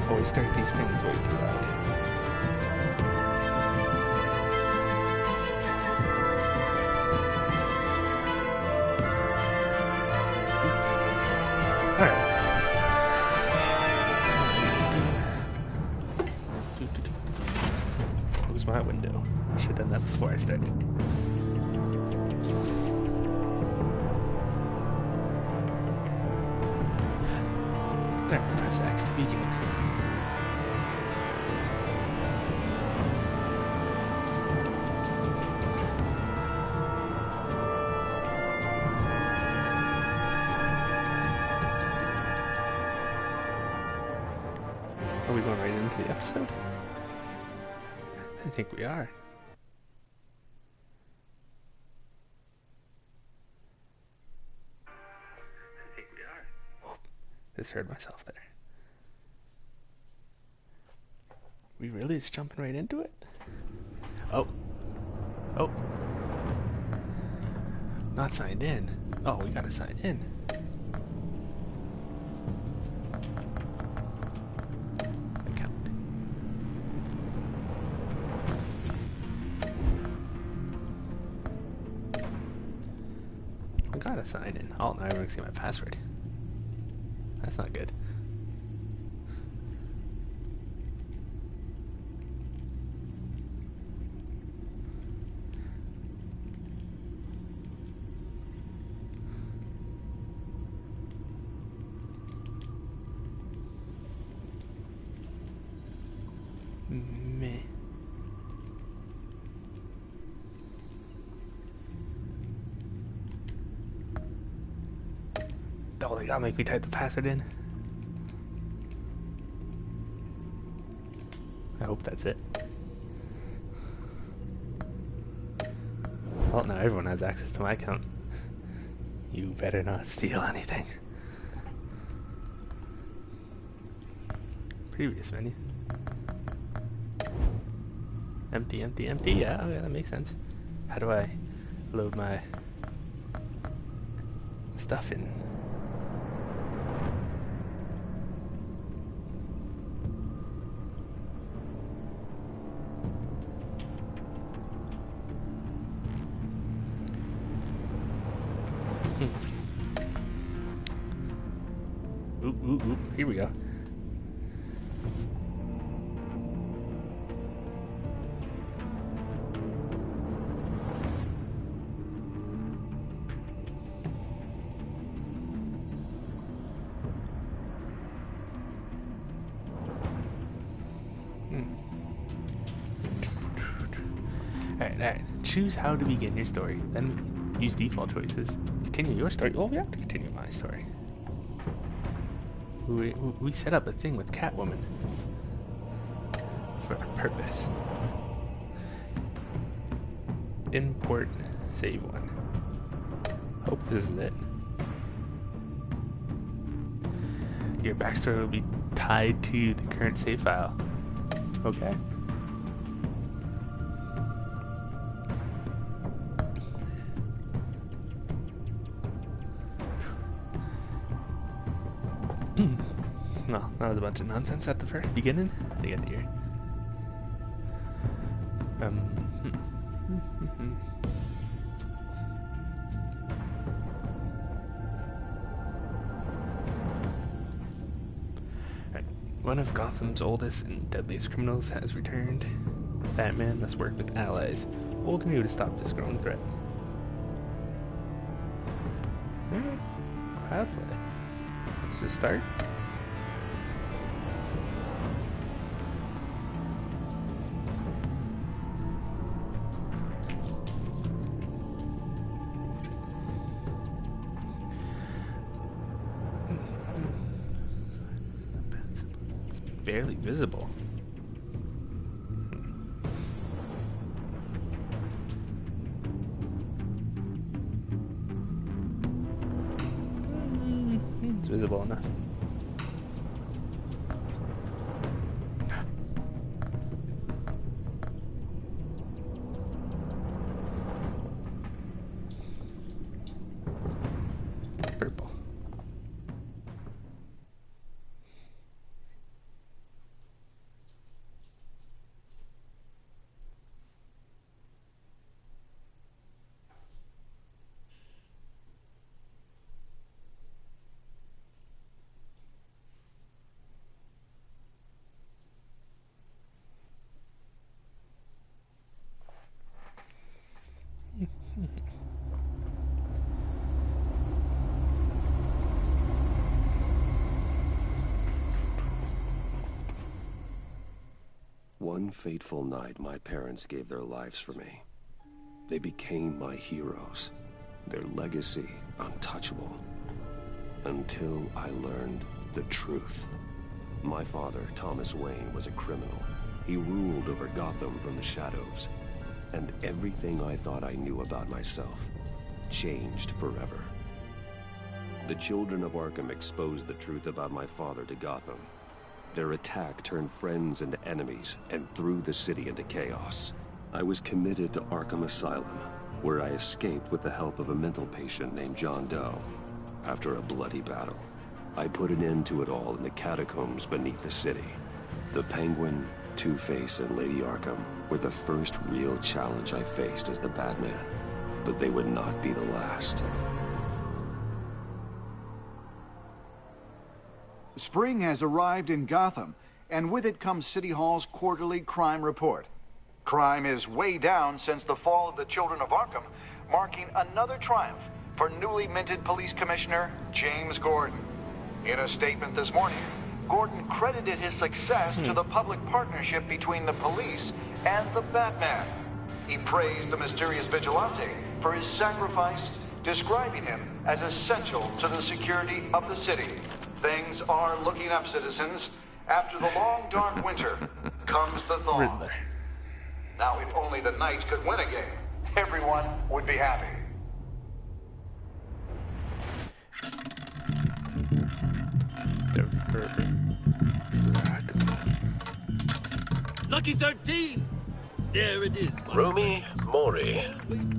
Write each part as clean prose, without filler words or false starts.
Always start these things way too loud. Alright. Close my window. I should have done that before I started. Alright, press X to begin. Are we going right into the episode? I think we are. Oh, just heard myself there. We really just jumping right into it? Oh. Oh. Not signed in. Oh, we gotta sign in. Gotta sign in. Oh, now everyone can see my password. That's not good. Meh. Oh, they gotta make me type the password in. I hope that's it. Well, now everyone has access to my account. You better not steal anything. Previous menu. Empty, empty, empty. Yeah, okay, that makes sense. How do I load my stuff in? Ooh, here we go. Alright. Choose how to begin your story. Then use default choices. Continue your story. Oh, we have to continue my story. We set up a thing with Catwoman for a purpose. Import save one. Hope this is it. Your backstory will be tied to the current save file. Okay. Well, that was a bunch of nonsense at the first beginning. They get here. Right. One of Gotham's oldest and deadliest criminals has returned. Batman must work with allies, old and new, to stop this growing threat. Crowd play. Let's just start. Barely visible. It's visible enough. Purple. one fateful night, my parents gave their lives for me. They became my heroes, their legacy untouchable. Until I learned the truth. My father, Thomas Wayne, was a criminal. He ruled over Gotham from the shadows. And everything I thought I knew about myself changed forever. The children of Arkham exposed the truth about my father to Gotham. Their attack turned friends into enemies and threw the city into chaos. I was committed to Arkham Asylum, where I escaped with the help of a mental patient named John Doe. After a bloody battle, I put an end to it all in the catacombs beneath the city. The Penguin, Two-Face, and Lady Arkham were the first real challenge I faced as the Batman, but they would not be the last. Spring has arrived in Gotham, and with it comes City Hall's quarterly crime report. Crime is way down since the fall of the Children of Arkham, marking another triumph for newly minted Police Commissioner James Gordon. In a statement this morning, Gordon credited his success to the public partnership between the police and the Batman. He praised the mysterious vigilante for his sacrifice, describing him as essential to the security of the city. Things are looking up, citizens. After the long, dark winter comes the thaw. Riddler. Now, if only the Knights could win a game, everyone would be happy. Lucky 13! There it is. Romy Mori,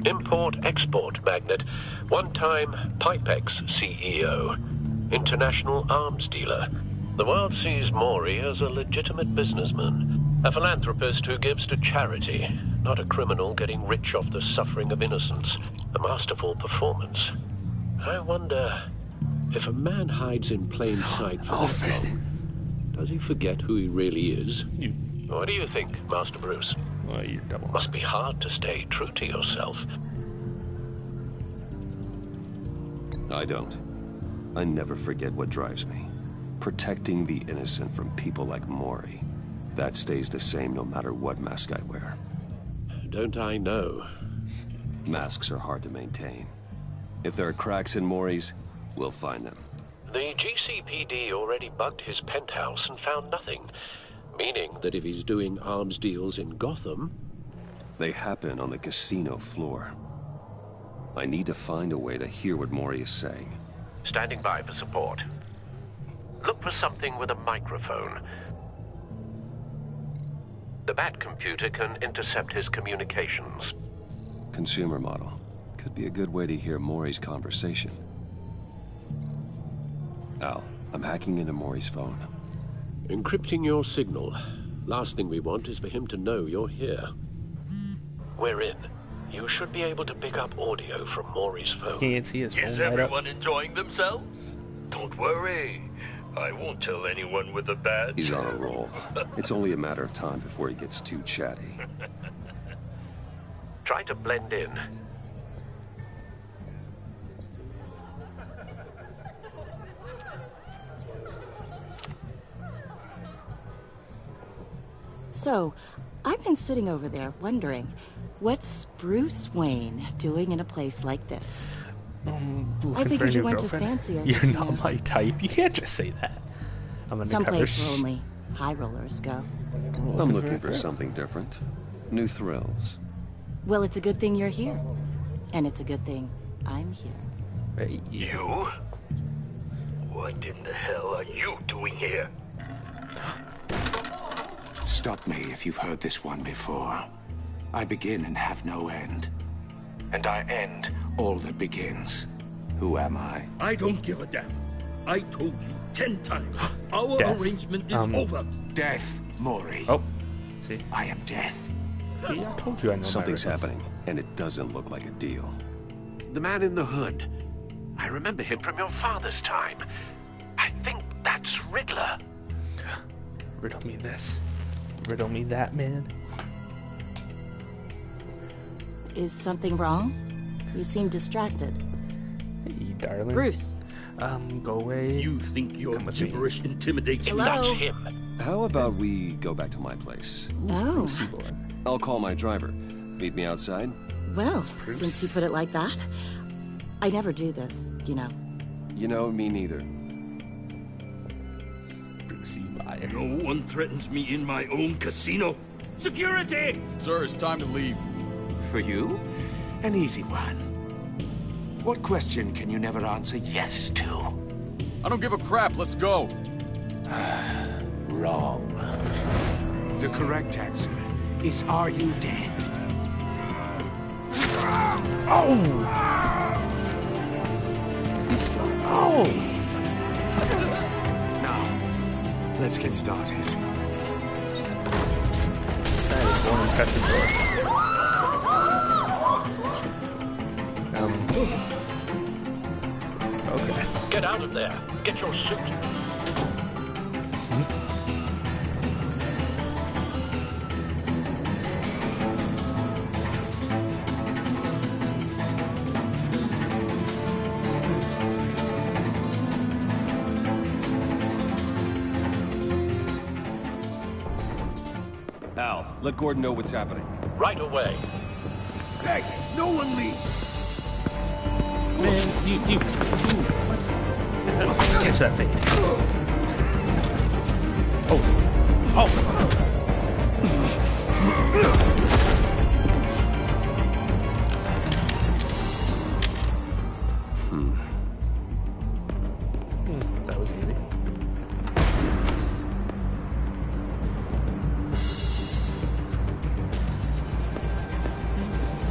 import-export magnate, one-time Pipex CEO, international arms dealer. The world sees Mori as a legitimate businessman, a philanthropist who gives to charity, not a criminal getting rich off the suffering of innocence. A masterful performance. I wonder, if a man hides in plain sight for this long, does he forget who he really is? What do you think, Master Bruce? Well, you're double. Must be hard to stay true to yourself. I don't. I never forget what drives me. Protecting the innocent from people like Mori. That stays the same no matter what mask I wear. Don't I know? Masks are hard to maintain. If there are cracks in Mori's, we'll find them. The GCPD already bugged his penthouse and found nothing. Meaning that if he's doing arms deals in Gotham... They happen on the casino floor. I need to find a way to hear what Mori is saying. Standing by for support. Look for something with a microphone. The Bat computer can intercept his communications. Consumer model. Could be a good way to hear Mori's conversation. Al, I'm hacking into Mori's phone. Encrypting your signal. Last thing we want is for him to know you're here. We're in. You should be able to pick up audio from Mori's phone. Can't see his phone. Is everyone enjoying themselves? Don't worry. I won't tell anyone with a badge. He's on a roll. It's only a matter of time before he gets too chatty. Try to blend in. So, I've been sitting over there wondering, what's Bruce Wayne doing in a place like this? I figured you went to fancier You're casinos. not my type. You can't just say that. I'm Some place where only high rollers go. I'm looking for something different. New thrills. Well, it's a good thing you're here. And it's a good thing I'm here. Hey, You? What in the hell are you doing here? Stop me if you've heard this one before. I begin and have no end. And I end all that begins. Who am I? I don't give a damn. I told you 10 times. Our Death. arrangement is over. Death, Mori. Oh, see? I am death. See, I told you I know Something's my riddles. happening, and it doesn't look like a deal. The man in the hood. I remember him from your father's time. I think that's Riddler. Riddle me this. Riddle me that, man. Is something wrong? You seem distracted. Hey, darling. Bruce. Go away. You think your Come with me. gibberish intimidates me? Hello? That's him. How about we go back to my place? Oh. I'll call my driver. Meet me outside? Well, since you put it like that, I never do this, you know. You know, me neither. Bruce, you liar. No one threatens me in my own casino. Security! Sir, it's time to leave. For you, an easy one. What question can you never answer yes to? I don't give a crap. Let's go. Wrong. The correct answer is, are you dead? Oh! Oh! Now, let's get started. That is one impressive door. Okay. Get out of there. Get your suit. Al, let Gordon know what's happening. Right away. Hey, no one leave! Man, you catch that fade. Oh. That was easy.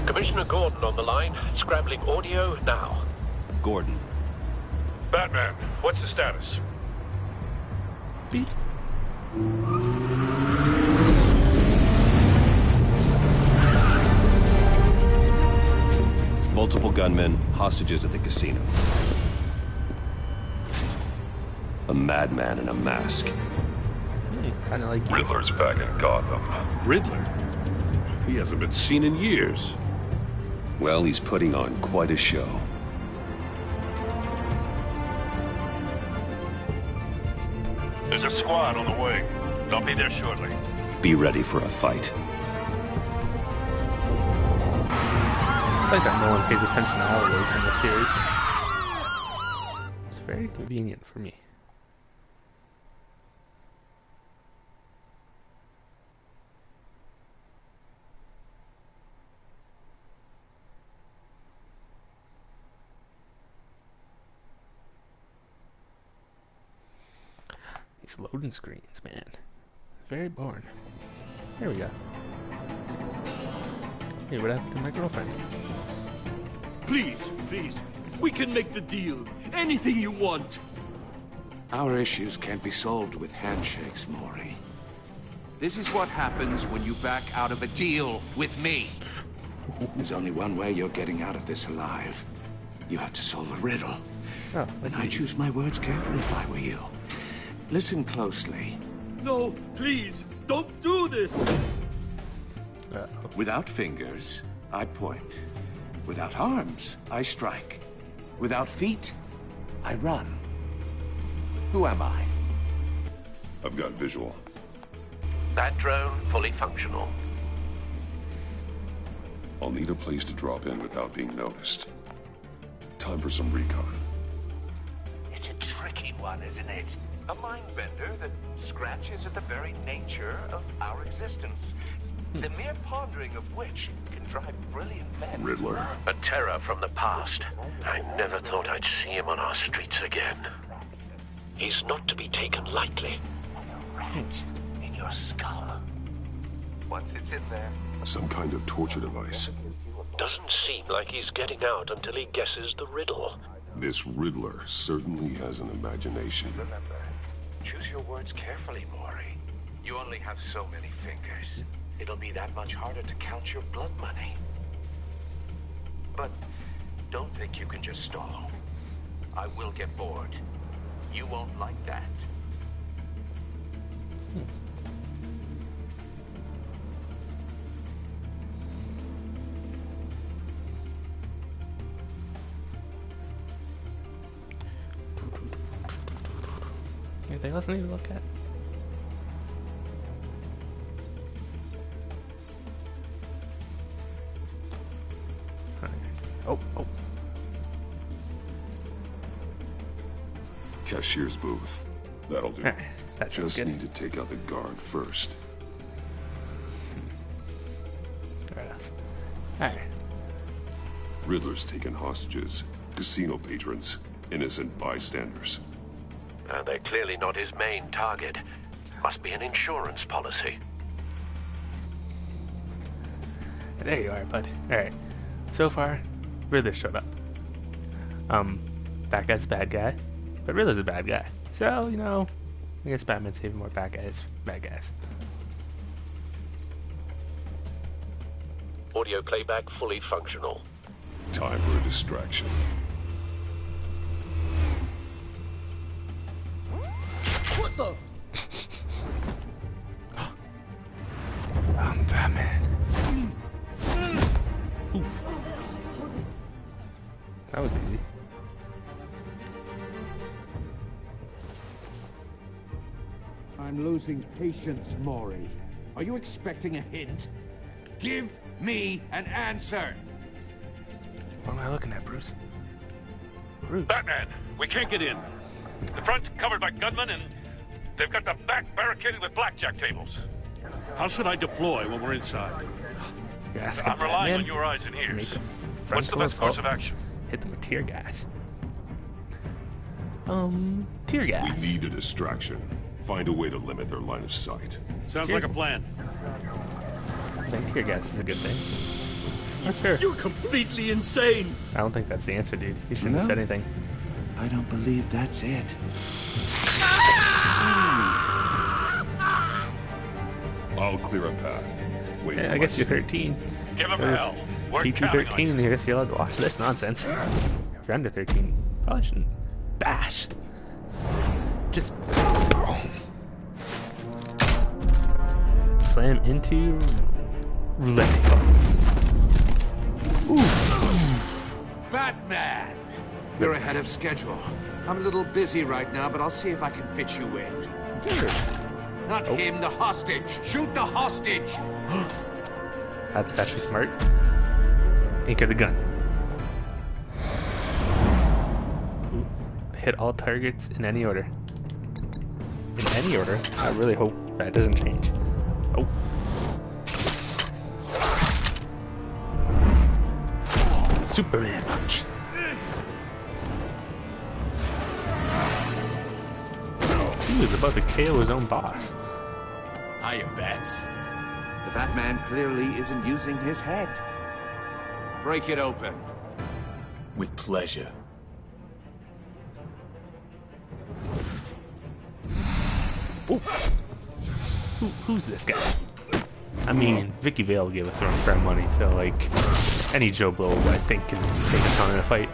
Commissioner Gordon on the line. Scrambling audio now. Gordon. Batman, what's the status? Beep. Multiple gunmen, hostages at the casino. A madman in a mask. Kind of like you. Riddler's back in Gotham. Riddler? He hasn't been seen in years. Well, he's putting on quite a show. There's a squad on the way. They'll be there shortly. Be ready for a fight. I like that no one pays attention to alleyways in the series. It's very convenient for me. These loading screens, man. Very boring. There we go. Hey, what happened to my girlfriend? Please, we can make the deal. Anything you want. Our issues can't be solved with handshakes, Maury. This is what happens when you back out of a deal with me. There's only one way you're getting out of this alive. You have to solve a riddle. Oh, And I choose my words carefully if I were you. Listen closely. No, please, don't do this. Without fingers, I point. Without arms, I strike. Without feet, I run. Who am I? I've got visual. That drone fully functional. I'll need a place to drop in without being noticed. Time for some recon. It's a tricky one, isn't it? A mind bender that scratches at the very nature of our existence. The mere pondering of which can drive brilliant men. Riddler. A terror from the past. I never thought I'd see him on our streets again. He's not to be taken lightly. A rat in your skull. Once it's in there. Some kind of torture device. Doesn't seem like he's getting out until he guesses the riddle. This Riddler certainly has an imagination. Remember, choose your words carefully, Maury. You only have so many fingers. It'll be that much harder to count your blood money. But don't think you can just stall. I will get bored. You won't like that. Anything else I need to look at? Oh. Cashier's booth. That'll do. That's Just good. need to take out the guard first. Alright. Riddler's taken hostages. Casino patrons. Innocent bystanders. They're clearly not his main target. Must be an insurance policy. There you are, bud. Alright. So far, Riddler showed up. That guy's a bad guy, but Riddler's a bad guy. So, you know, I guess Batman's saving more bad guys. Audio playback fully functional. Time for a distraction. What the? I'm Batman. Ooh. That was easy. I'm losing patience, Maury. Are you expecting a hint? Give me an answer! What am I looking at, Bruce? Bruce? Batman, we can't get in. The front's covered by gunmen, and they've got the back barricaded with blackjack tables. How should I deploy when we're inside? You're asking I'm relying Batman on your eyes and to ears. make a What's the frontal best course assault? of action? Hit them with tear gas. Tear gas. We need a distraction. Find a way to limit their line of sight. Sounds like a plan. I think tear gas is a good thing. Not sure. You're completely insane! I don't think that's the answer, dude. You shouldn't have said anything. I don't believe that's it. I'll clear a path. Wait Yeah, for I my guess you're 13. Give him hell. We're counting on you. PG-13, I guess you're allowed to watch this nonsense. If you're under 13, probably shouldn't bash. Just slam into roulette. Batman! You're ahead of schedule. I'm a little busy right now, but I'll see if I can fit you in. Not him, the hostage! Shoot the hostage! That's actually smart. Anchor the gun. Ooh. Hit all targets in any order. In any order? I really hope that doesn't change. Oh. Superman punch. He was about to KO his own boss. Hiya, Bats. The Batman clearly isn't using his head. Break it open. With pleasure. Ooh. Who's this guy? I mean, Vicky Vale gave us our fair money, so like any Joe Blow I think can take us on in a fight.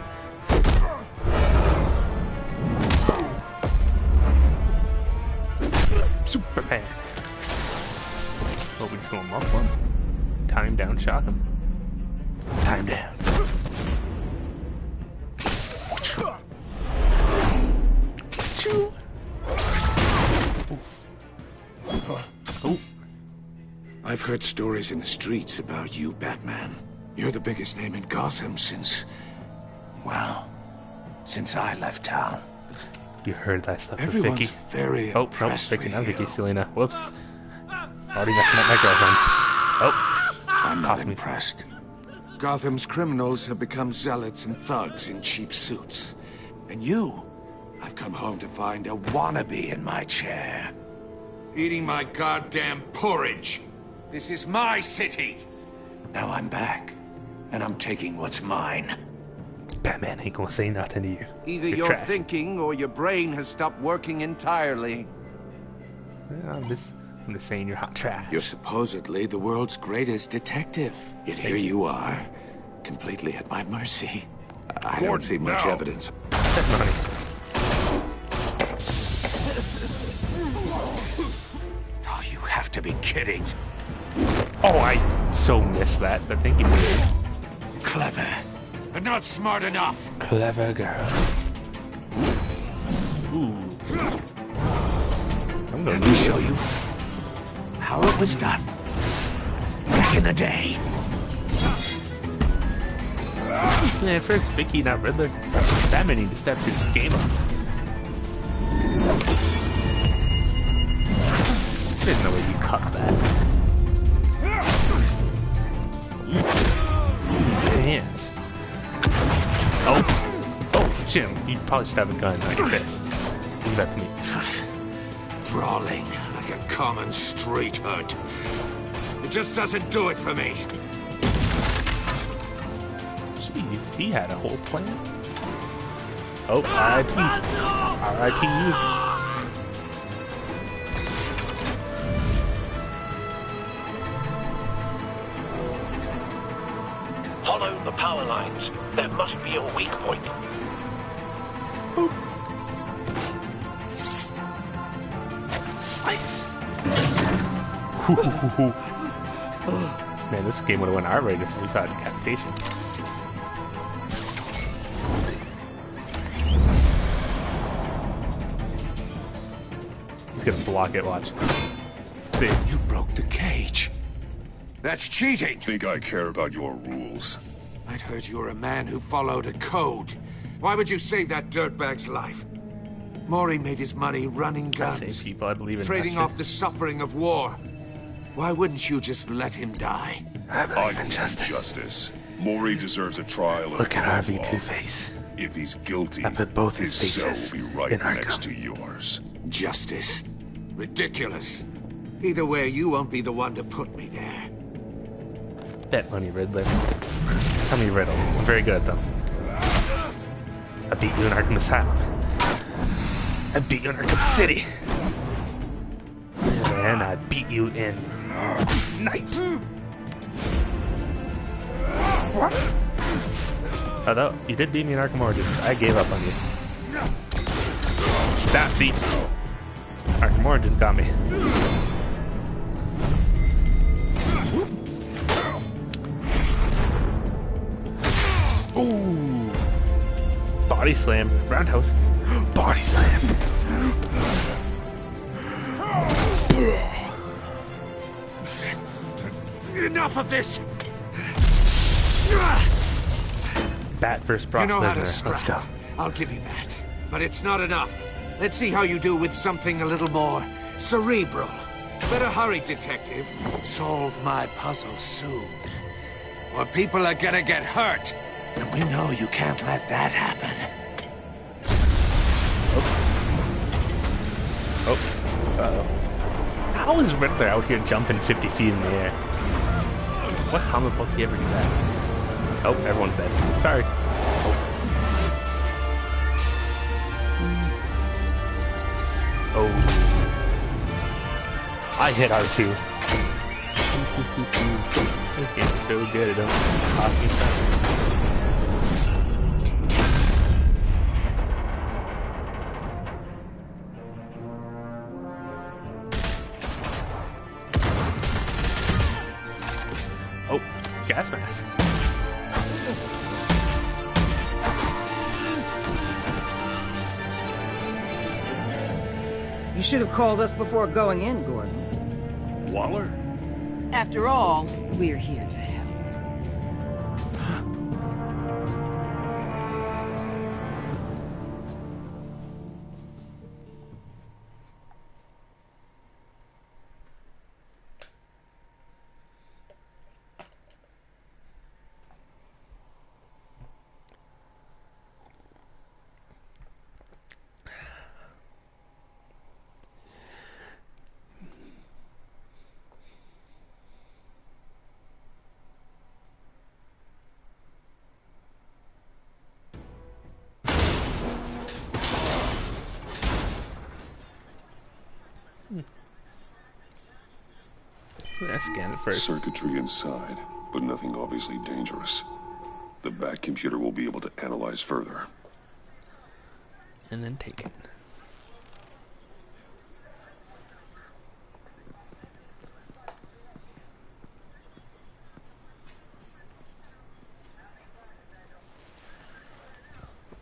Superman. Oh, we just going up one. Time down, shock him. Time down. Choo. Oh. I've heard stories in the streets about you, Batman. You're the biggest name in Gotham since... well, since I left town. You heard that stuff with Everyone's Vicky. very Oh, nope, impressed Vicky, with not you. Vicky, Selena. Whoops. Already messing up my girlfriends. Oh. I'm not Cost me. impressed. Gotham's criminals have become zealots and thugs in cheap suits. And you, I've come home to find a wannabe in my chair. Eating my goddamn porridge. This is my city. Now I'm back, and I'm taking what's mine. Batman ain't gonna say nothing to you. Either You're you're trash. thinking or your brain has stopped working entirely. Yeah, I'm just saying you're hot trash. You're supposedly the world's greatest detective. Yet here you are, completely at my mercy. I don't see much evidence. Money. Oh, you have to be kidding. Oh, I so missed that, but thank you for it. Clever, but not smart enough. Clever girl. Ooh. I'm gonna Let me lose show this. you how it was done back in the day. Man, first Vicky, not Riddler. Batman need to step his game up. There's no way you cut that. Hands. Oh, Jim, you probably should have a gun like this. Leave that to me. Brawling like a common street hood. It just doesn't do it for me. Jeez, he had a whole plan. Oh, R.I.P. R.I.P. you. Follow the power lines. There must be a weak point. Boop. Slice. Man, this game would have went R-rated if we saw a decapitation. He's gonna block it, watch. See? You broke the cage. That's cheating. Think I care about your rules? I'd heard you were a man who followed a code. Why would you save that dirtbag's life? Maury made his money running guns. I save people, I believe in trading that off shit. the suffering of war. Why wouldn't you just let him die? I believe in justice. Justice. Maury deserves a trial. Look at RV Two-Face. If he's guilty, I put both his cell faces will be right in Arkham. next to yours. Justice. Ridiculous. Either way, you won't be the one to put me there. Bet money, Riddler. Tell me riddle. I'm very good at them. I beat you in Arkham Asylum. I beat you in Arkham City. And I beat you in Night. Although, you did beat me in Arkham Origins. I gave up on you. That, see? Arkham Origins got me. Ooh. Body slam. Roundhouse. Body slam. Enough of this! Bat versus Brock You know how to Lesnar. scrap. Let's go. I'll give you that. But it's not enough. Let's see how you do with something a little more cerebral. Better hurry, detective. Solve my puzzle soon. Or people are gonna get hurt. And we know you can't let that happen. Oh. Uh-oh. How is Riddler out here jumping 50 feet in the air? What comic book do you ever do that? Oh, everyone's dead. Sorry. Oh. I hit R2. This game is so good, it don't cost me stuff. Oh, gas mask. You should have called us before going in, Gordon. Waller? After all, we're here to help. Let's scan it first. Circuitry inside, but nothing obviously dangerous. The back computer will be able to analyze further. And then take it.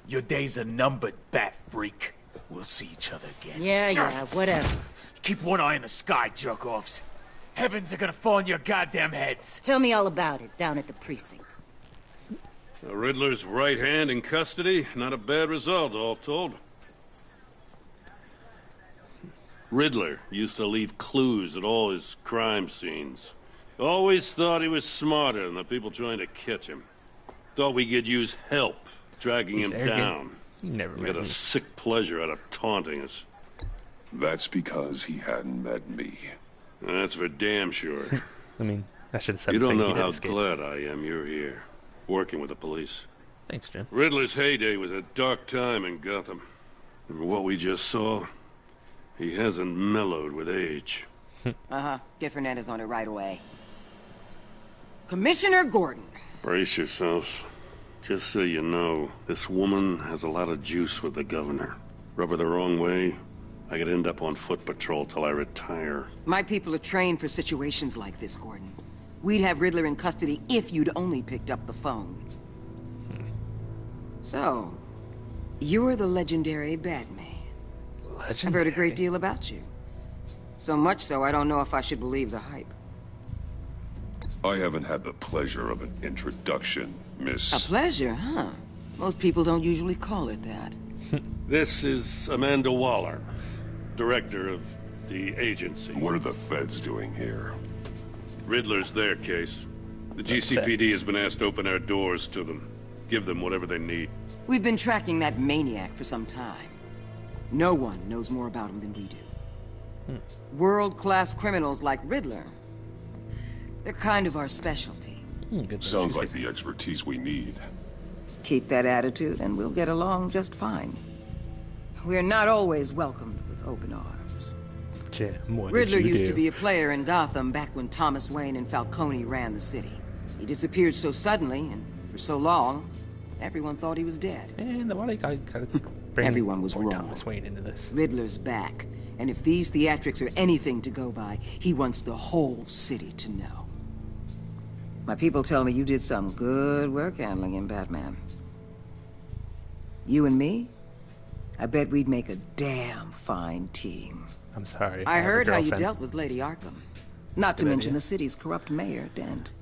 Your days are numbered, bat freak. We'll see each other again. Yeah, whatever. Keep one eye in the sky, jerk-offs. Heavens are gonna fall on your goddamn heads. Tell me all about it down at the precinct. The Riddler's right hand in custody. Not a bad result, all told. Riddler used to leave clues at all his crime scenes. Always thought he was smarter than the people trying to catch him. Thought we could use help dragging him down. He never He got a sick pleasure out of taunting us. That's because he hadn't met me. That's for damn sure. I mean, I should have said You don't know he did how escape. glad I am you're here, working with the police. Thanks, Jim. Riddler's heyday was a dark time in Gotham. And for what we just saw, he hasn't mellowed with age. Uh-huh. Get Fernandez on it right away. Commissioner Gordon. Brace yourselves. Just so you know, this woman has a lot of juice with the governor. Rub her the wrong way, I could end up on foot patrol till I retire. My people are trained for situations like this, Gordon. We'd have Riddler in custody if you'd only picked up the phone. So, you're the legendary Batman. Legendary? I've heard a great deal about you. So much so, I don't know if I should believe the hype. I haven't had the pleasure of an introduction, Miss... A pleasure, huh? Most people don't usually call it that. This is Amanda Waller, director of the agency. What are the feds doing here? Riddler's their case. The GCPD has been asked to open our doors to them. Give them whatever they need. We've been tracking that maniac for some time. No one knows more about him than we do. World-class criminals like Riddler. They're kind of our specialty. Sounds like the expertise we need. Keep that attitude and we'll get along just fine. We're not always welcomed with open arms. Riddler used to be a player in Gotham back when Thomas Wayne and Falcone ran the city. He disappeared so suddenly and for so long, everyone thought he was dead. And why they gotta bring Everyone was wrong. Thomas Wayne into this. Riddler's back, and if these theatrics are anything to go by, he wants the whole city to know. My people tell me you did some good work handling him, Batman. You and me? I bet we'd make a damn fine team. I'm sorry. I heard how you girlfriend. dealt with Lady Arkham. Not to Good mention idea. the city's corrupt mayor, Dent.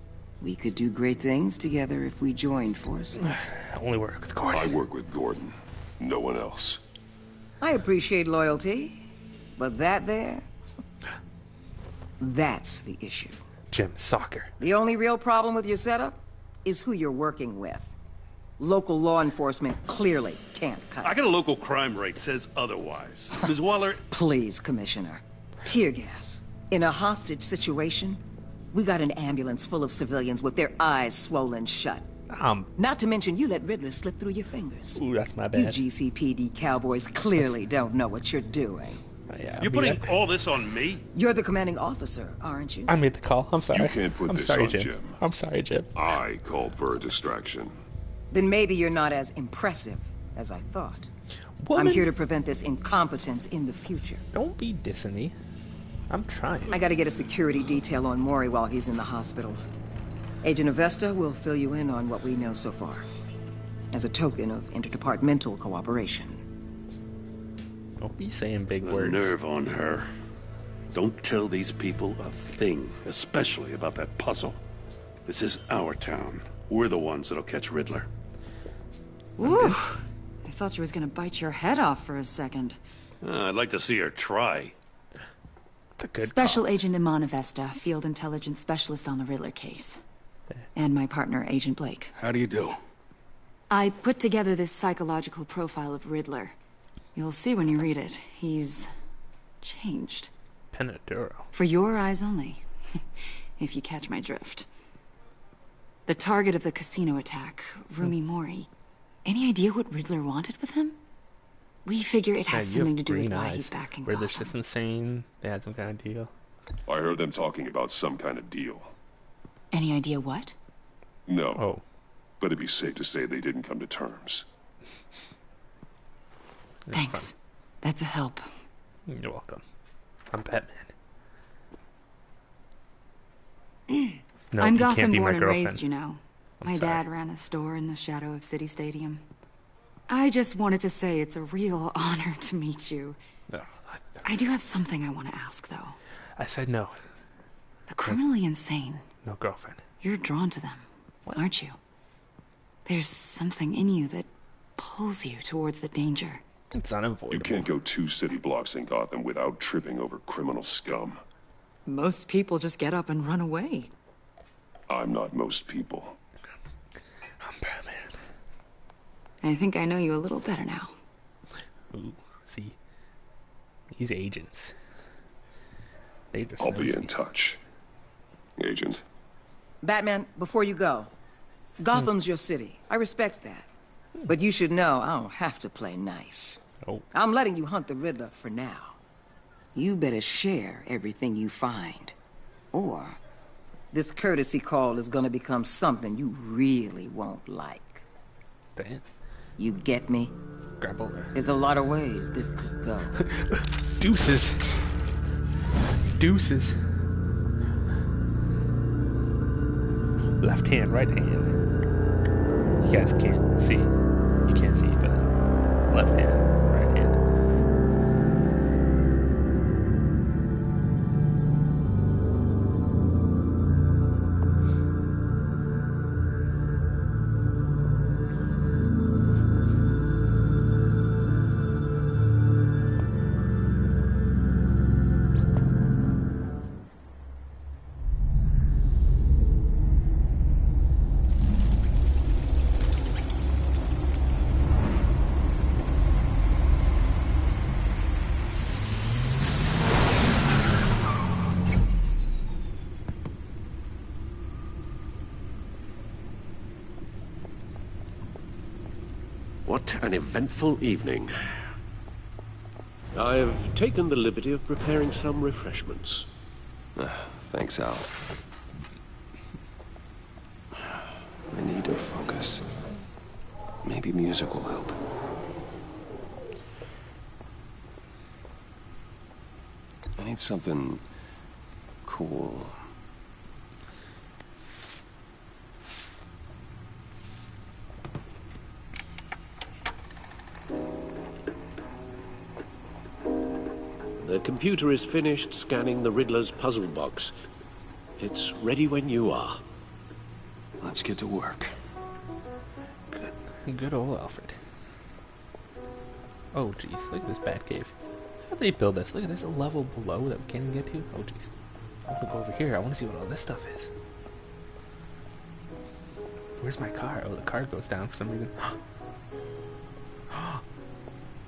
We could do great things together if we joined forces. I only work with Gordon. I work with Gordon. No one else. I appreciate loyalty, but that there... that's the issue. Jim, soccer. The only real problem with your setup is who you're working with. Local law enforcement clearly can't cut I it. got a local crime rate says otherwise. Ms. Waller... Please, Commissioner. Tear gas. In a hostage situation, we got an ambulance full of civilians with their eyes swollen shut. Not to mention you let Riddler slip through your fingers. Ooh, that's my You bad. GCPD cowboys clearly don't know what you're doing. You're putting all this on me? You're the commanding officer, aren't you? I made the call. I'm sorry. You can't put I'm this sorry, on Jim. Jim. I'm sorry, Jim. I called for a distraction. Then maybe you're not as impressive as I thought. Woman. I'm here to prevent this incompetence in the future. Don't be dissing me. I'm trying. I gotta get a security detail on Maury while he's in the hospital. Agent Avesta will fill you in on what we know so far, as a token of interdepartmental cooperation. Don't be saying big The words. nerve on her. Don't tell these people a thing, especially about that puzzle. This is our town. We're the ones that'll catch Riddler. Ooh, I thought you was gonna bite your head off for a second. I'd like to see her try. Special Agent Iman Avesta, Field Intelligence Specialist on the Riddler case. And my partner, Agent Blake. How do you do? I put together this psychological profile of Riddler. You'll see when you read it. He's changed. Penaduro. For your eyes only, if you catch my drift. The target of the casino attack, Rumi Mori. Any idea what Riddler wanted with him? We figure it has Man, you something have to do with green why eyes. he's back in Riddler's Gotham. just insane. They had some kind of deal. I heard them talking about some kind of deal. Any idea what? No. Oh. But it'd be safe to say they didn't come to terms. Thanks. That's a help. You're welcome. I'm Batman. No, I'm you can't Gotham be my born and girlfriend. raised, you know. My sorry. dad ran a store in the shadow of City Stadium. I just wanted to say it's a real honor to meet you. No, I do have something I want to ask, though. I said no. The criminally insane. No girlfriend. You're drawn to them, aren't you? There's something in you that pulls you towards the danger. It's unavoidable. You can't go 2 city blocks in Gotham without tripping over criminal scum. Most people just get up and run away. I'm not most people. I'm Batman. I think I know you a little better now. Ooh, see? These agents. They just I'll be in touch, Agent. Batman, before you go, Gotham's your city. I respect that. But you should know I don't have to play nice. Oh. I'm letting you hunt the Riddler for now. You better share everything you find. Or this courtesy call is gonna become something you really won't like. Damn. You get me? Grab over. There's a lot of ways this could go. Deuces. Deuces. Left hand, right hand. You guys can't see. You can't see, but left hand, right hand. What an eventful evening. I've taken the liberty of preparing some refreshments. Thanks, Al. I need to focus. Maybe music will help. I need something cool. The computer is finished scanning the Riddler's puzzle box. It's ready when you are. Let's get to work. Good old Alfred. Oh, jeez. Look at this Batcave. How'd they build this? Look at this, a level below that we can't even get to. Oh, jeez. I want to go over here. I want to see what all this stuff is. Where's my car? Oh, the car goes down for some reason.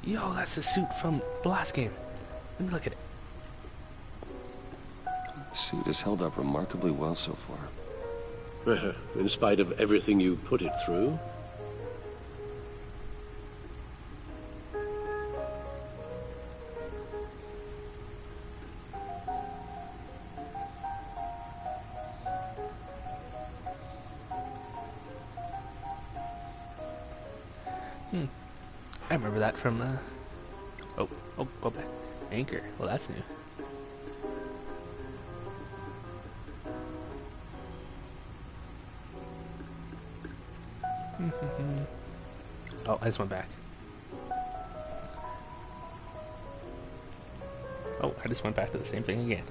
Yo, that's the suit from the last game. Let me look at it. The suit has held up remarkably well so far. In spite of everything you put it through. I remember that from, oh, go back. Anchor. Well, that's new. Oh, I just went back. Oh, I just went back to the same thing again.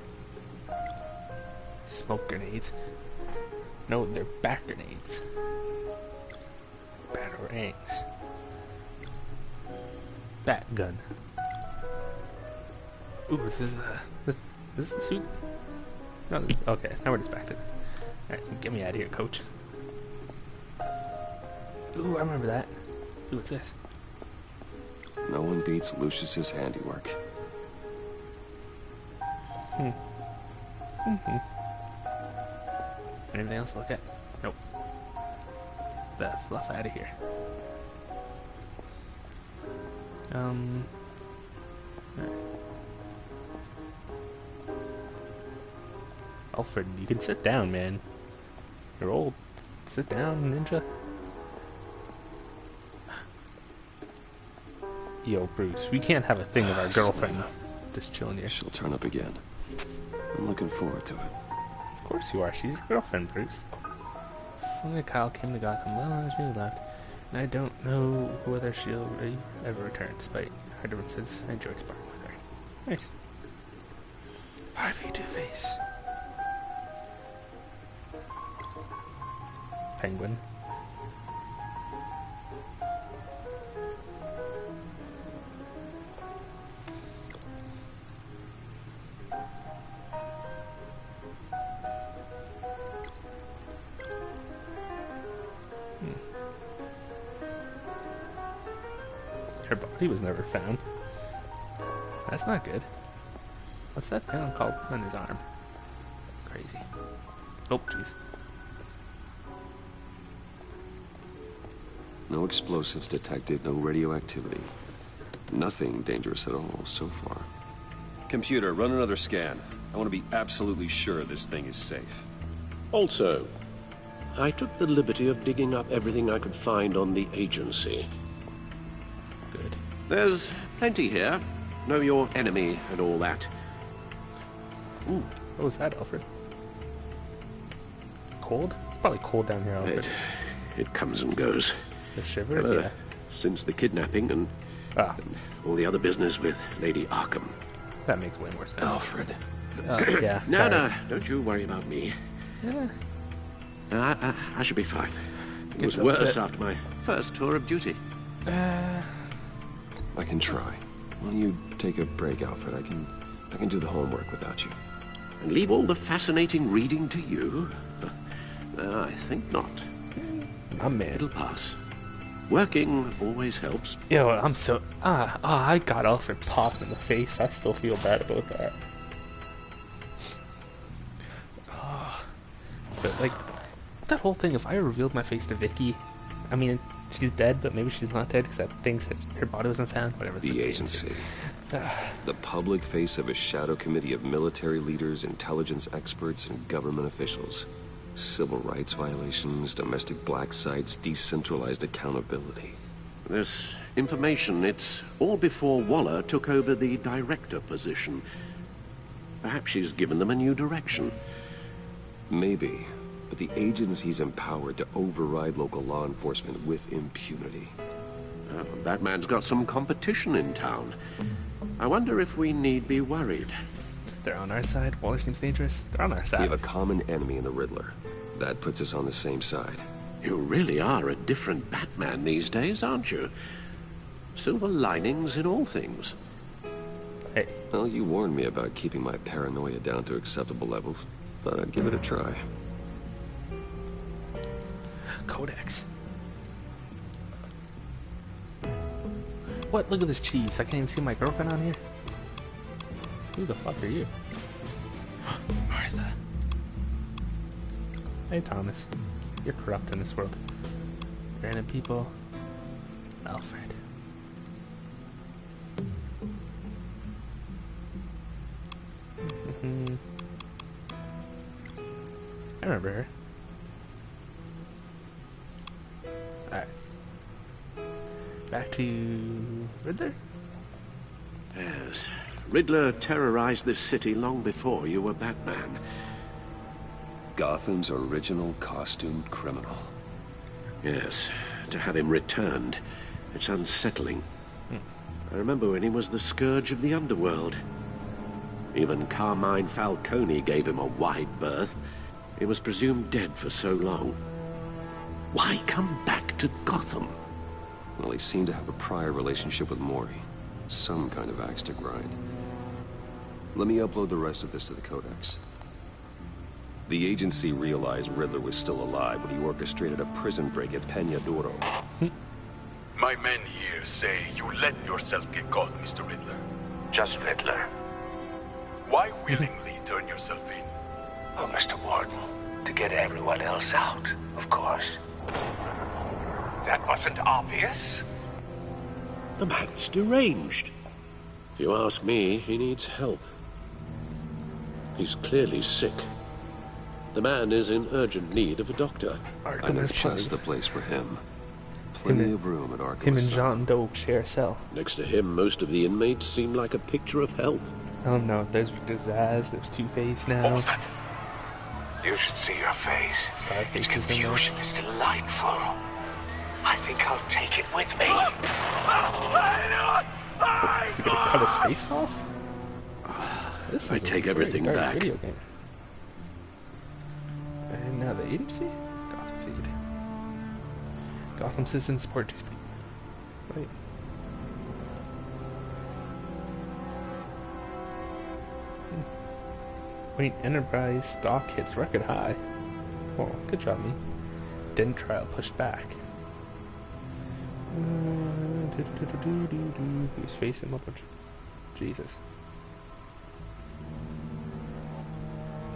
Smoke grenades. No, they're bat grenades. Batarangs. Bat gun. Ooh, this is the suit? No, okay, now we're just back to it. Alright, get me out of here, coach. Ooh, I remember that. Ooh, what's this? No one beats Lucius's handiwork. Anything else to look at? Nope. The fluff out of here. Alfred, you can sit down, man. You're old. Sit down, ninja. Yo, Bruce, we can't have a thing with our girlfriend just chilling here. She'll turn up again. I'm looking forward to it. Of course you are. She's your girlfriend, Bruce. Suddenly Kyle came to Gotham. Well, she left. And I don't know whether she'll ever return, despite her differences. I enjoyed sparring with her. Nice. Harvey Two-Face. Penguin. her body was never found. That's not good. What's that thing called on his arm? Crazy. Oh, jeez. No explosives detected, no radioactivity. Nothing dangerous at all so far. Computer, run another scan. I want to be absolutely sure this thing is safe. Also, I took the liberty of digging up everything I could find on the agency. Good. There's plenty here. Know your enemy and all that. Ooh, what was that, Alfred? Cold? It's probably cold down here, Alfred. It comes and goes. The shivers, yeah. Since the kidnapping and all the other business with Lady Arkham. That makes way more sense. Alfred. Yeah. No, don't you worry about me. Yeah. I should be fine. It was worse after my first tour of duty. I can try. Why don't you take a break, Alfred? I can do the homework without you. And leave all the fascinating reading to you? I think not. I'm mad. It'll pass. Working always helps. Yo, I'm so... I got Alfred popped in the face. I still feel bad about that. But, like, that whole thing, if I revealed my face to Vicky... I mean, she's dead, but maybe she's not dead, because that thing said her body wasn't found. Whatever. The agency. The public face of a shadow committee of military leaders, intelligence experts, and government officials. Civil rights violations, domestic black sites, decentralized accountability. This information, it's all before Waller took over the director position. Perhaps she's given them a new direction. Maybe, but the agency's empowered to override local law enforcement with impunity. Batman's got some competition in town. I wonder if we need be worried. They're on our side. Waller seems dangerous. They're on our side. We have a common enemy in the Riddler. That puts us on the same side. You really are a different Batman these days, aren't you? Silver linings in all things. Hey. Well, you warned me about keeping my paranoia down to acceptable levels. Thought I'd give it a try. Codex. What? Look at this cheese. I can't even see my girlfriend on here. Who the fuck are you? Martha. Hey, Thomas. You're corrupt in this world. Random people. Alfred. I remember her. Alright. Back to Riddler? Yes. Riddler terrorized this city long before you were Batman. Gotham's original costumed criminal. Yes. To have him returned, it's unsettling. I remember when he was the scourge of the underworld. Even Carmine Falcone gave him a wide berth. He was presumed dead for so long. Why come back to Gotham? Well, he seemed to have a prior relationship with Mori. Some kind of axe to grind. Let me upload the rest of this to the Codex. The agency realized Riddler was still alive when he orchestrated a prison break at Peñadoro. My men here say you let yourself get caught, Mr. Riddler. Just Riddler. Why willingly turn yourself in? Oh, Mr. Warden, to get everyone else out, of course. That wasn't obvious. The man's deranged. If you ask me, he needs help. He's clearly sick. The man is in urgent need of a doctor. I know just the place for him. Plenty of room at Arkham. Him and John Doe share a cell. Next to him, most of the inmates seem like a picture of health. Oh no, there's Zaz, there's Two-Face now. What was that? You should see your face. Scarface its confusion is delightful. I think I'll take it with me. Is he gonna cut his face off? I take everything back. Video game. And now the agency? Gotham City. Gotham Citizen Support to speak. Right. Wait, Enterprise stock hits record high. Oh, good job, me. Didn't trial pushed back. Who's facing up? Jesus.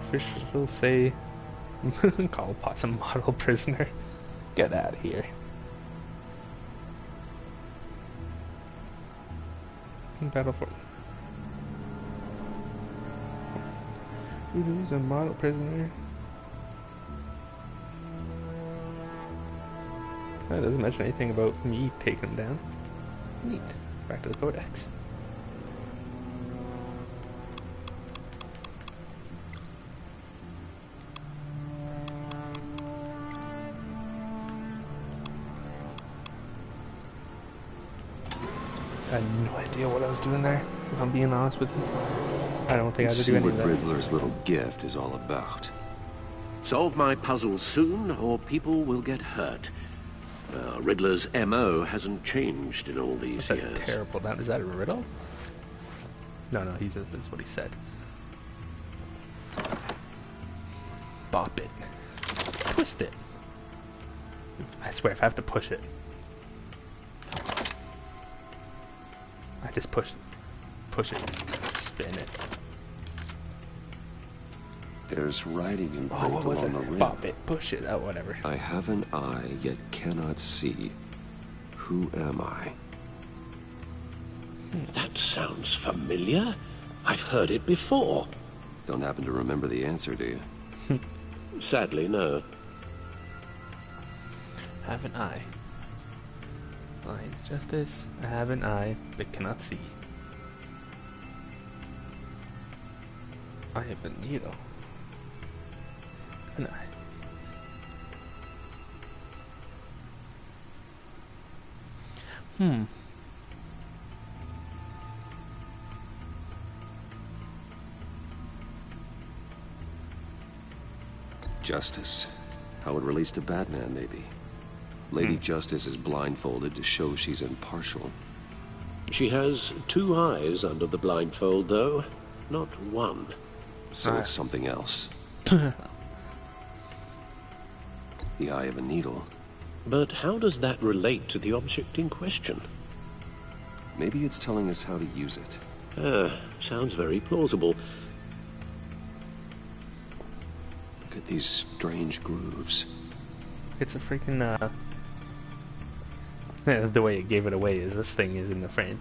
Officials say call Potts a model prisoner. Get out of here. Battle for Voodoo's a model prisoner. That doesn't mention anything about me taking him down. Neat. Back to the codex. I had no idea what I was doing there, if I'm being honest with you. I don't think I had to do any of that. See what Riddler's little gift is all about. Solve my puzzle soon, or people will get hurt. Riddler's MO hasn't changed in all these years. Terrible. Is that a riddle? No, that's what he said. Bop it. Twist it. I swear, if I have to push it. I just push it, spin it. There's writing engraved along the rim. Bop it, push it, oh, whatever. I have an eye, yet cannot see. Who am I? That sounds familiar. I've heard it before. Don't happen to remember the answer, do you? Sadly, no. Have an eye. Blind justice. I have an eye, but cannot see. I have a needle. An eye. Justice. How it relates to Batman, maybe. Lady Justice is blindfolded to show she's impartial. She has 2 eyes under the blindfold, though. Not one. So it's something else. The eye of a needle. But how does that relate to the object in question? Maybe it's telling us how to use it. Sounds very plausible. Look at these strange grooves. It's a freaking, the way it gave it away is this thing is in the frame.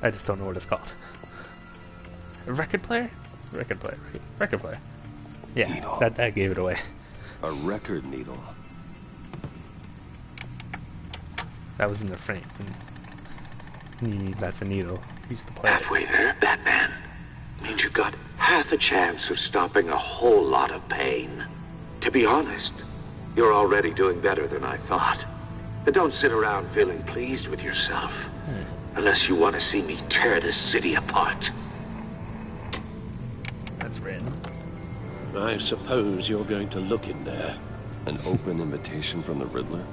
I just don't know what it's called. A record player? Record player, right? Record player. Yeah, needle. That gave it away. A record needle. That was in the frame. That's a needle. Used to play Halfway there, Batman. Means you've got half a chance of stopping a whole lot of pain. To be honest, you're already doing better than I thought. But don't sit around feeling pleased with yourself. Unless you want to see me tear this city apart. That's random. I suppose you're going to look in there. An open invitation from the Riddler?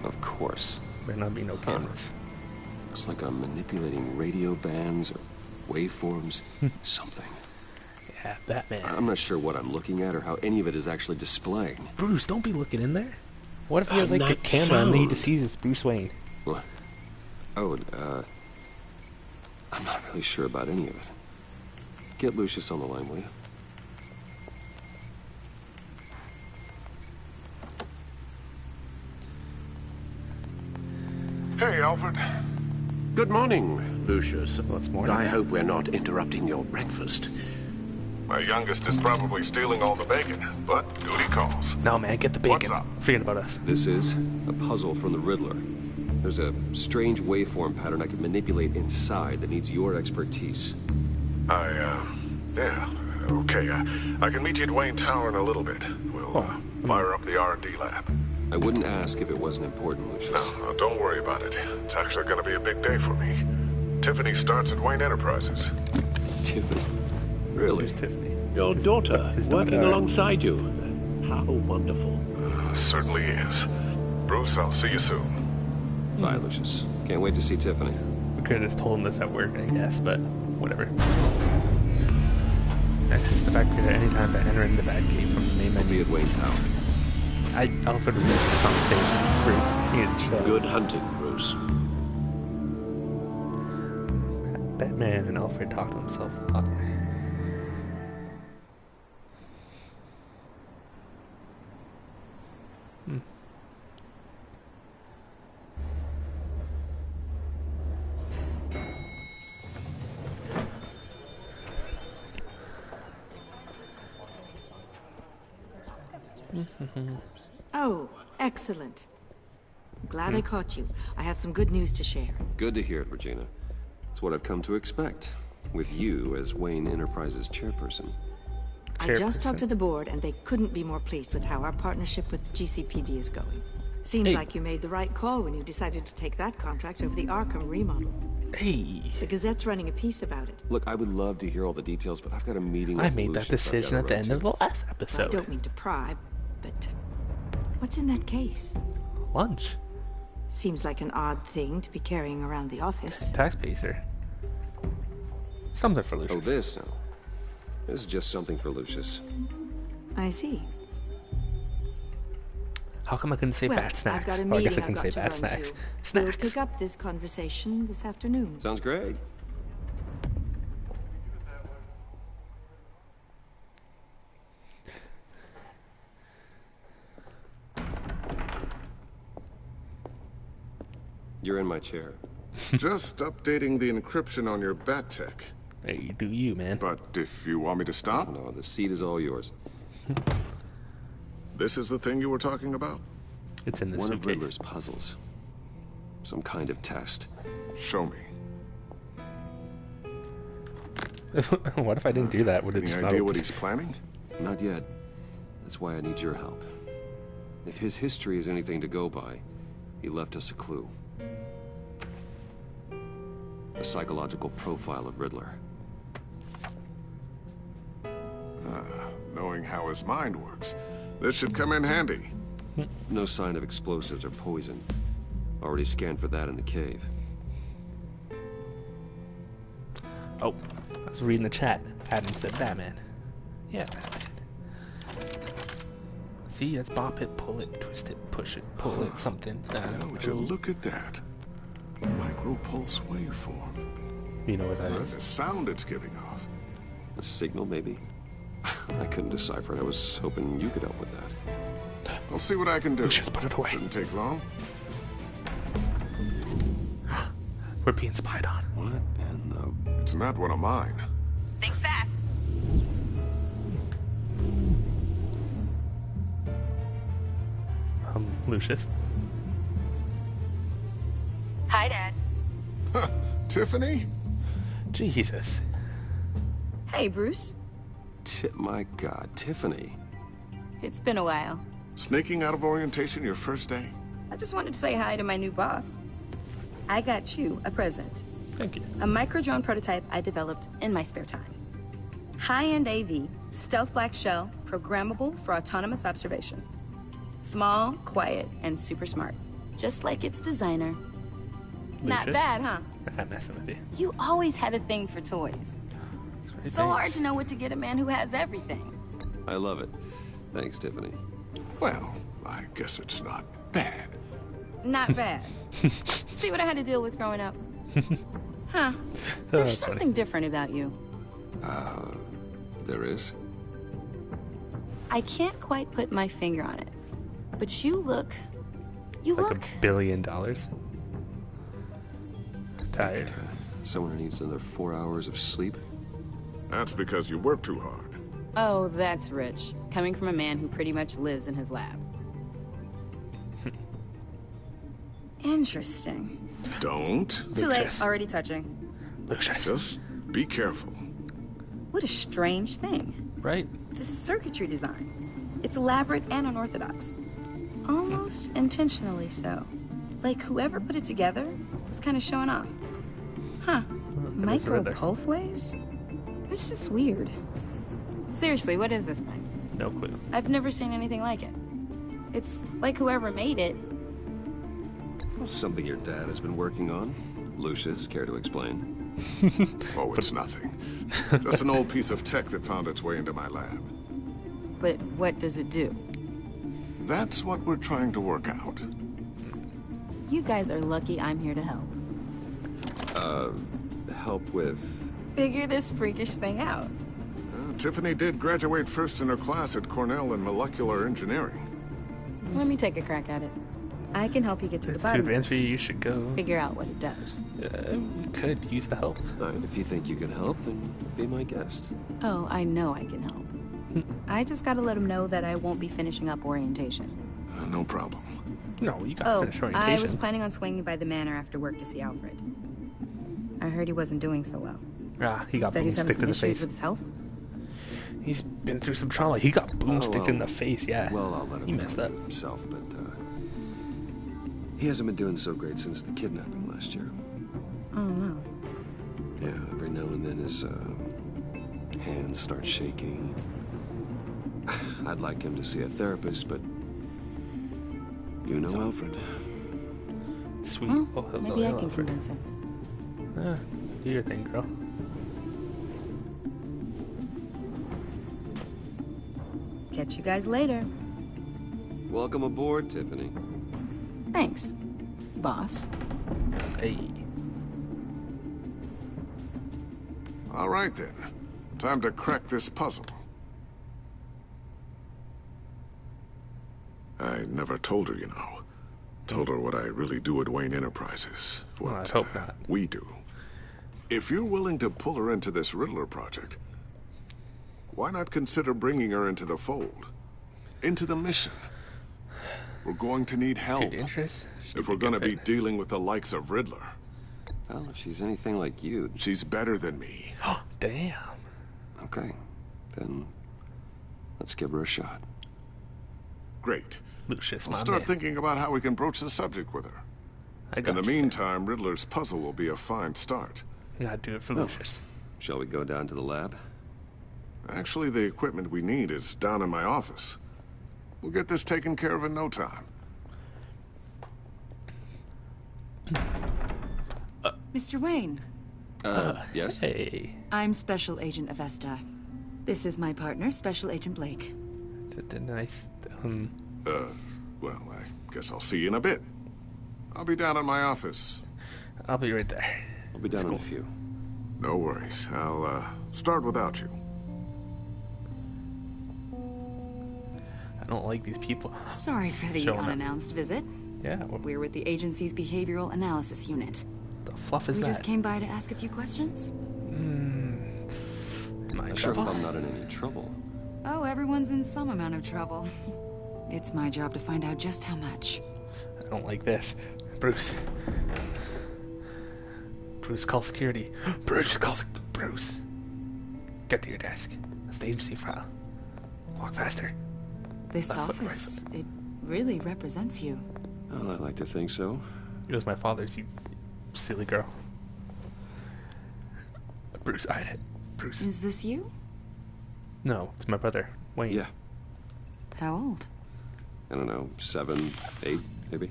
Of course. There not be no cameras. Looks like I'm manipulating radio bands or waveforms. Something. Yeah, Batman. I'm not sure what I'm looking at or how any of it is actually displaying. Bruce, don't be looking in there. What if he has like a camera and he just sees it's Bruce Wayne? What? Oh, I'm not really sure about any of it. Get Lucius on the line, will you? Hey, Alfred. Good morning, Lucius. What's morning? I hope we're not interrupting your breakfast. My youngest is probably stealing all the bacon, but duty calls. No, man, get the bacon. What's up? Forget about us. This is a puzzle from the Riddler. There's a strange waveform pattern I can manipulate inside that needs your expertise. Yeah, okay. I can meet you at Wayne Tower in a little bit. We'll fire up the R&D lab. I wouldn't ask if it wasn't important, Lucius. No, don't worry about it. It's actually going to be a big day for me. Tiffany starts at Wayne Enterprises. Tiffany? Really? Who's Tiffany? Your daughter, working alongside you. How wonderful. Certainly is. Bruce, I'll see you soon. Bye, Lucius. Can't wait to see Tiffany. We could have just told him this at work, I guess, but whatever. Access the back computer anytime by entering the Batcave from the main menu. I'll be at Wayne Tower. Alfred was in the conversation. Bruce, he had chill. Good hunting, Bruce. heroes. Batman and Alfred talk to themselves a lot. Oh, excellent. Glad I caught you. I have some good news to share. Good to hear it, Regina. It's what I've come to expect, with you as Wayne Enterprises chairperson. I just talked to the board, and they couldn't be more pleased with how our partnership with GCPD is going. Seems like you made the right call when you decided to take that contract over the Arkham remodel. Hey. The Gazette's running a piece about it. Look, I would love to hear all the details, but I've got a meeting with I made that decision at the end of the last episode. I don't mean to pry, but what's in that case? Lunch. Seems like an odd thing to be carrying around the office. Tax pacer. Something for Lucius. Oh, this now. This is just something for Lucius. I see. How come I couldn't say bat snacks? I've got a I guess I meeting couldn't say bat snacks. Snacks. We'll pick up this conversation this afternoon. Sounds great. You're in my chair. Just updating the encryption on your bat tech. Hey, do you, man? But if you want me to stop? No, the seat is all yours. This is the thing you were talking about? It's in the One suitcase. of Riddler's puzzles. Some kind of test. Show me. What if I didn't do that? Would it Any just idea not what he's planning? Not yet. That's why I need your help. If his history is anything to go by, he left us a clue. A psychological profile of Riddler. Knowing how his mind works, this should come in handy. No sign of explosives or poison. Already scanned for that in the cave. Oh, I was reading the chat. Adam said Batman. Yeah, Batman. See, that's bop it, pull it, twist it, push it, pull it, something. Would you look at that? Micro-pulse waveform. You know what that is? The sound it's giving off. A signal, maybe? I couldn't decipher it. I was hoping you could help with that. I'll see what I can do. Just put it away. Shouldn't take long. We're being spied on. What in the... It's not one of mine. Think fast. Lucius. Hi, Dad. Tiffany? Jesus. Hey, Bruce. My God, Tiffany. It's been a while. Sneaking out of orientation your first day? I just wanted to say hi to my new boss. I got you a present. Thank you. A micro-drone prototype I developed in my spare time. High-end AV, stealth black shell, programmable for autonomous observation. Small, quiet, and super smart. Just like its designer. Lucius? Not bad, huh? I'm messing with you. You always had a thing for toys. So hard to know what to get a man who has everything. I love it. Thanks, Tiffany. Well, I guess it's not bad. Not bad. See what I had to deal with growing up? Huh. There's something different about you. There is? I can't quite put my finger on it. But you look... You like look... $1 billion? Tired. Someone who needs another 4 hours of sleep? That's because you work too hard. Oh, that's rich. Coming from a man who pretty much lives in his lab. Interesting. Don't. Too late. Already touching. Just be careful. What a strange thing. Right? The circuitry design. It's elaborate and unorthodox. Almost intentionally so. Like whoever put it together was kind of showing off. Huh. Micro pulse waves? It's just weird. Seriously, what is this thing? No clue. I've never seen anything like it. It's like whoever made it. Something your dad has been working on. Lucius, care to explain? Oh, it's nothing. Just an old piece of tech that found its way into my lab. But what does it do? That's what we're trying to work out. You guys are lucky I'm here to help. Help with... Figure this freakish thing out. Tiffany did graduate first in her class at Cornell in molecular engineering. Let me take a crack at it. I can help you get to the bottom too advanced for you. You should go. Figure out what it does. We could use the help. If you think you can help, then be my guest. Oh, I know I can help. I just gotta let him know that I won't be finishing up orientation. No problem. No, you gotta finish orientation. I was planning on swinging by the manor after work to see Alfred. I heard he wasn't doing so well. He got boom stick to the face. With his health? He's been through some trauma. He got boom stick in the face, yeah. Well, I'll let him he messed up himself, but he hasn't been doing so great since the kidnapping last year. Oh, no. Yeah, every now and then his hands start shaking. I'd like him to see a therapist, but you know Alfred. Sweet. Well, maybe I can convince him. Do your thing, girl. Catch you guys later. Welcome aboard, Tiffany. Thanks, boss. Hey. All right, then. Time to crack this puzzle. I never told her, you know. Told her what I really do at Wayne Enterprises. What I hope not. We do. If you're willing to pull her into this Riddler project, why not consider bringing her into the fold? Into the mission? We're going to need help. If we're going to be dealing with the likes of Riddler. Well, if she's anything like you... She's better than me. Damn. Okay. Then let's give her a shot. Great. Lucius, I'll start thinking about how we can broach the subject with her. In the meantime, Riddler's puzzle will be a fine start. You gotta do it for Lucius. Shall we go down to the lab? Actually, the equipment we need is down in my office. We'll get this taken care of in no time. Mr. Wayne. Yes? Hey. I'm Special Agent Avesta. This is my partner, Special Agent Blake. Nice. Well, I guess I'll see you in a bit. I'll be down in my office. I'll be right there. I'll be down in a few. No worries. I'll, start without you. I don't like these people. Sorry for the unannounced visit. Yeah. We're with the agency's behavioral analysis unit. The fluff is we that? just came by to ask a few questions. Am I in Sure trouble? hope I'm not in any trouble. Oh, everyone's in some amount of trouble. It's my job to find out just how much. I don't like this. Bruce. Bruce, call security. Bruce. Get to your desk. That's the agency file. Walk faster. This office, it really represents you. Well, I'd like to think so. It was my father's, you silly girl. Bruce, I had it. Bruce. Is this you? No, it's my brother, Wayne. Yeah. How old? I don't know, 7, 8, maybe.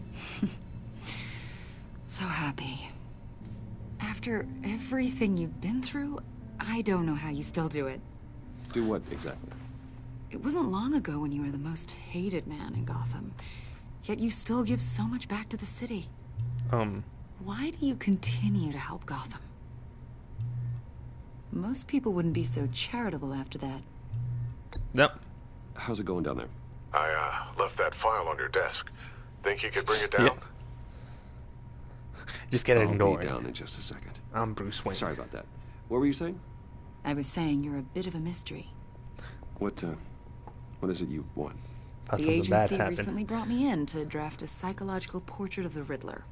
So happy. After everything you've been through, I don't know how you still do it. Do what exactly? It wasn't long ago when you were the most hated man in Gotham. Yet you still give so much back to the city. Why do you continue to help Gotham? Most people wouldn't be so charitable after that. Yep. How's it going down there? I, left that file on your desk. Think you could bring it down? Yep. Just get it ignored. I'll be down in just a second. I'm Bruce Wayne. Sorry about that. What were you saying? I was saying you're a bit of a mystery. What is it you want? The agency recently brought me in to draft a psychological portrait of the Riddler.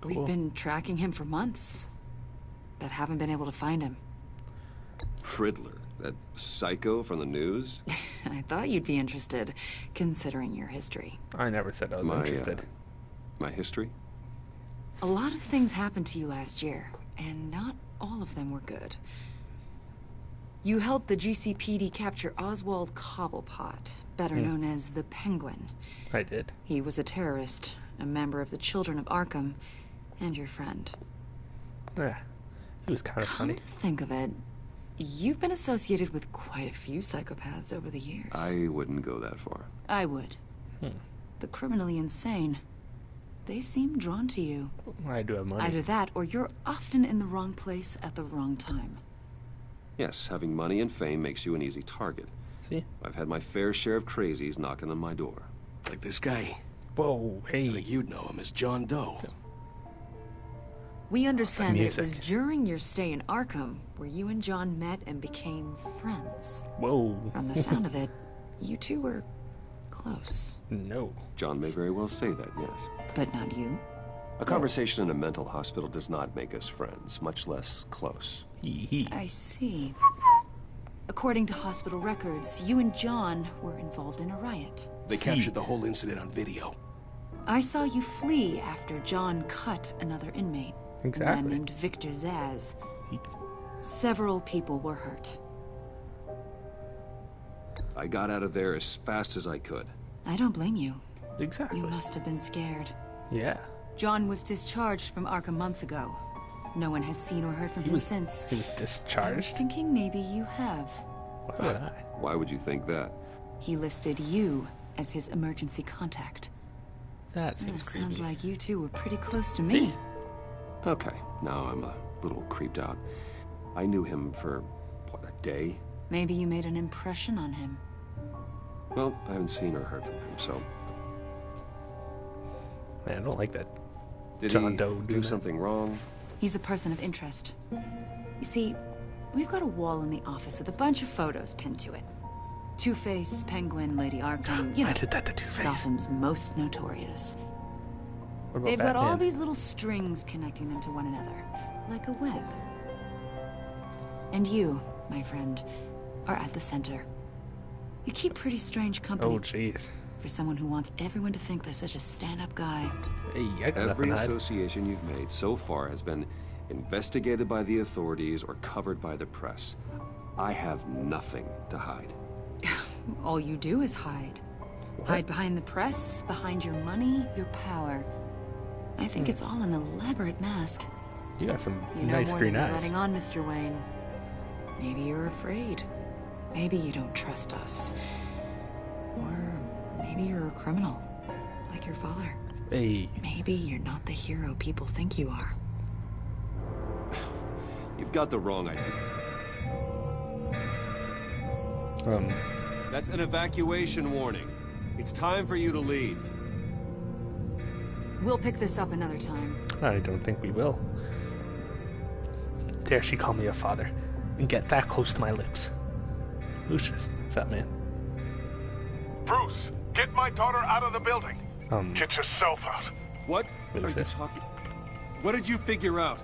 Cool. We've been tracking him for months, but haven't been able to find him. Riddler? That psycho from the news? I thought you'd be interested, considering your history. I never said I was interested. My history? A lot of things happened to you last year, and not all of them were good. You helped the GCPD capture Oswald Cobblepot, better known as the Penguin. I did. He was a terrorist, a member of the Children of Arkham, and your friend. Yeah, he was kind of funny. Come to think of it, you've been associated with quite a few psychopaths over the years. I wouldn't go that far. I would. The criminally insane. They seem drawn to you. I do have money. Either that, or you're often in the wrong place at the wrong time. Yes, having money and fame makes you an easy target. See? I've had my fair share of crazies knocking on my door. Like this guy. Whoa, hey. I think you'd know him as John Doe. We understand that it was during your stay in Arkham where you and John met and became friends. Whoa. From the sound of it, you two were close. No. John may very well say that, yes. But not you. A conversation in a mental hospital does not make us friends, much less close. I see. According to hospital records, you and John were involved in a riot. They captured the whole incident on video. I saw you flee after John cut another inmate. Exactly. A man named Victor Zaz. Several people were hurt. I got out of there as fast as I could. I don't blame you. Exactly. You must have been scared. Yeah. John was discharged from Arkham months ago. No one has seen or heard from him since. He was discharged? I was thinking maybe you have. Why would I? Why would you think that? He listed you as his emergency contact. That seems creepy. Sounds like you two were pretty close to me. Okay, now I'm a little creeped out. I knew him for, what, a day? Maybe you made an impression on him. Well, I haven't seen or heard from him, so... Man, I don't like that. Did John he Doe do something wrong? He's a person of interest. You see, we've got a wall in the office with a bunch of photos pinned to it. Two-Face, Penguin, Lady Arkham, you know. I did that to Two-Face. Gotham's most notorious. What about They've got Batman? all these little strings connecting them to one another, like a web. And you, my friend, are at the center. You keep pretty strange company. Oh, jeez. For someone who wants everyone to think they're such a stand-up guy. Hey, I got Every nothing to hide. association you've made so far has been investigated by the authorities or covered by the press. I have nothing to hide. All you do is hide. What? Hide behind the press, behind your money, your power. I think it's all an elaborate mask. You got some You know nice more green than you're eyes. letting on, Mr. Wayne. Maybe you're afraid. Maybe you don't trust us. Or maybe you're a criminal, like your father. Hey. Maybe you're not the hero people think you are. You've got the wrong idea. That's an evacuation warning. It's time for you to leave. We'll pick this up another time. I don't think we will. Dare she call me a father and get that close to my lips. Lucius, what's up, man? Bruce, get my daughter out of the building. Get yourself out. What are you talking? What did you figure out?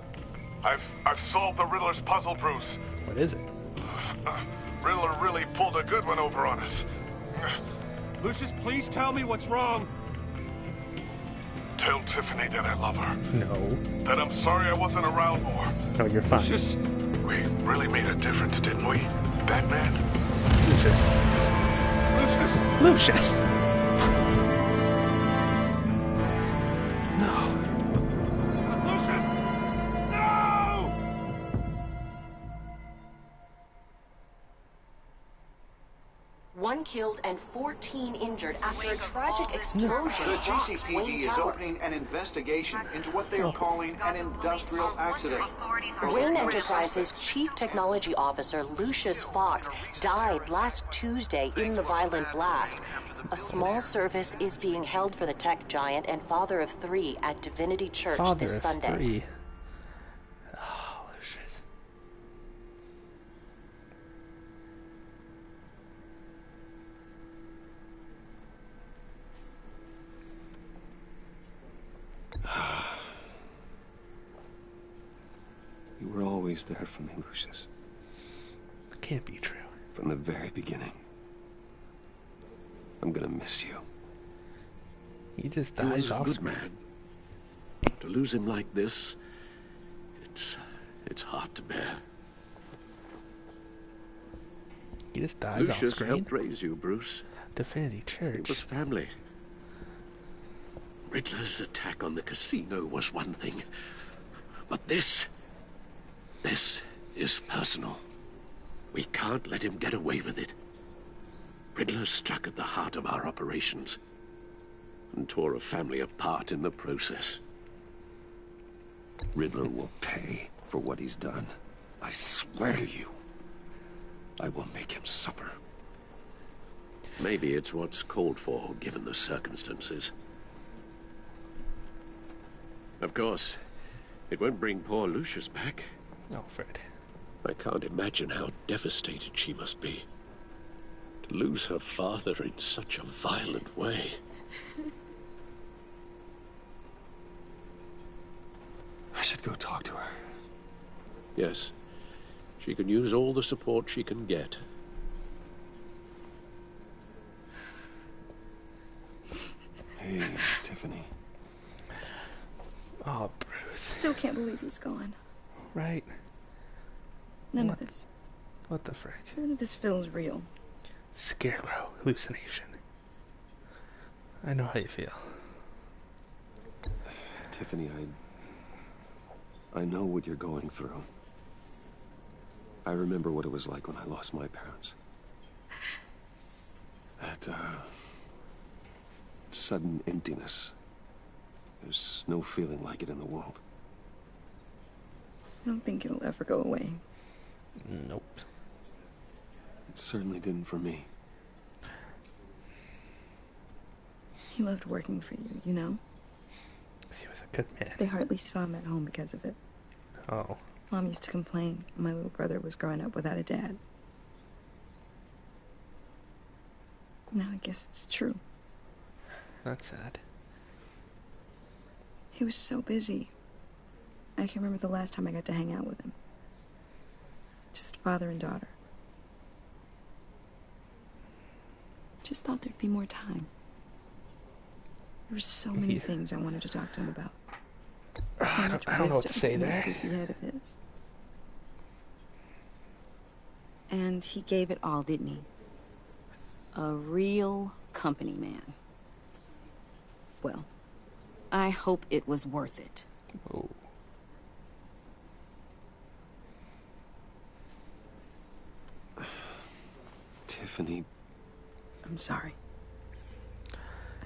I've solved the Riddler's puzzle, Bruce. What is it? Riddler really pulled a good one over on us. Lucius, please tell me what's wrong. Tell Tiffany that I love her. No. That I'm sorry I wasn't around more. No, you're fine. Lucius, we really made a difference, didn't we, Batman? Lucius. Lucius! Lucius! No. Lucius! No! One killed and 14 injured after a tragic explosion. The rocks GCPD Wayne is Tower. opening an investigation into what they are calling an industrial accident. Wayne Enterprises' chief technology officer, Lucius Fox, died last Tuesday in the violent blast. A small service is being held for the tech giant and father of 3 at Divinity Church this Sunday. Father of 3. Oh, Lucius. You were always there for me, Lucius. It can't be true. From the very beginning. I'm gonna miss you. He just He was dies a off good screen. man. To lose him like this, it's hard to bear. He just dies off Lucius screen. helped raise you, Bruce. Divinity Church. It was family. Riddler's attack on the casino was one thing, but this is personal. We can't let him get away with it. Riddler struck at the heart of our operations. and tore a family apart in the process. Riddler will pay for what he's done. I swear to you, I will make him suffer. Maybe it's what's called for, given the circumstances. Of course, it won't bring poor Lucius back. No, Fred. I can't imagine how devastated she must be. To lose her father in such a violent way. I should go talk to her. Yes, she can use all the support she can get. Hey, Tiffany. Oh, Bruce. Still can't believe he's gone. Right? None of this. What the frick? None of this feels real. Scarecrow hallucination. I know how you feel. Tiffany, I know what you're going through. I remember what it was like when I lost my parents. That, sudden emptiness. There's no feeling like it in the world. I don't think it'll ever go away. Nope. It certainly didn't for me. He loved working for you, you know? He was a good man. They hardly saw him at home because of it. Oh. Mom used to complain my little brother was growing up without a dad. Now I guess it's true. That's sad. He was so busy. I can't remember the last time I got to hang out with him. Just father and daughter. Just thought there'd be more time. There were so many things I wanted to talk to him about. So much I don't know what to say wisdom in there. that goofy head of his. And he gave it all, didn't he? A real company man. Well, I hope it was worth it. Oh. Tiffany. I'm sorry.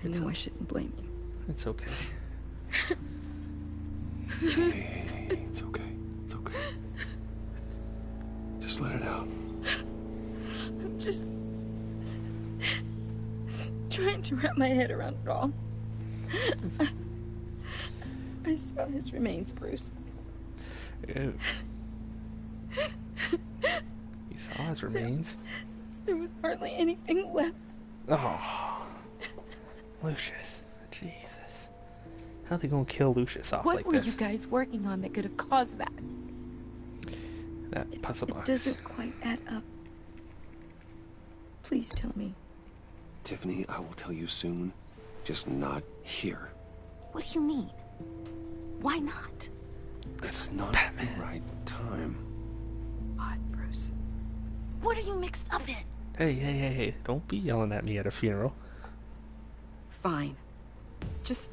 I know I shouldn't blame you. It's okay. Hey, it's okay. It's okay. Just let it out. I'm just trying to wrap my head around it all. I saw his remains, Bruce. Ew. You saw his remains? There was hardly anything left. Oh. Lucius. Jesus. How are they gonna kill Lucius off like this? What were you guys working on that could have caused that? That puzzle box. It doesn't quite add up. Please tell me. Tiffany, I will tell you soon. Just not here. What do you mean? Why not? It's not the right time. Odd, Bruce. What are you mixed up in? Hey. Don't be yelling at me at a funeral. Fine. Just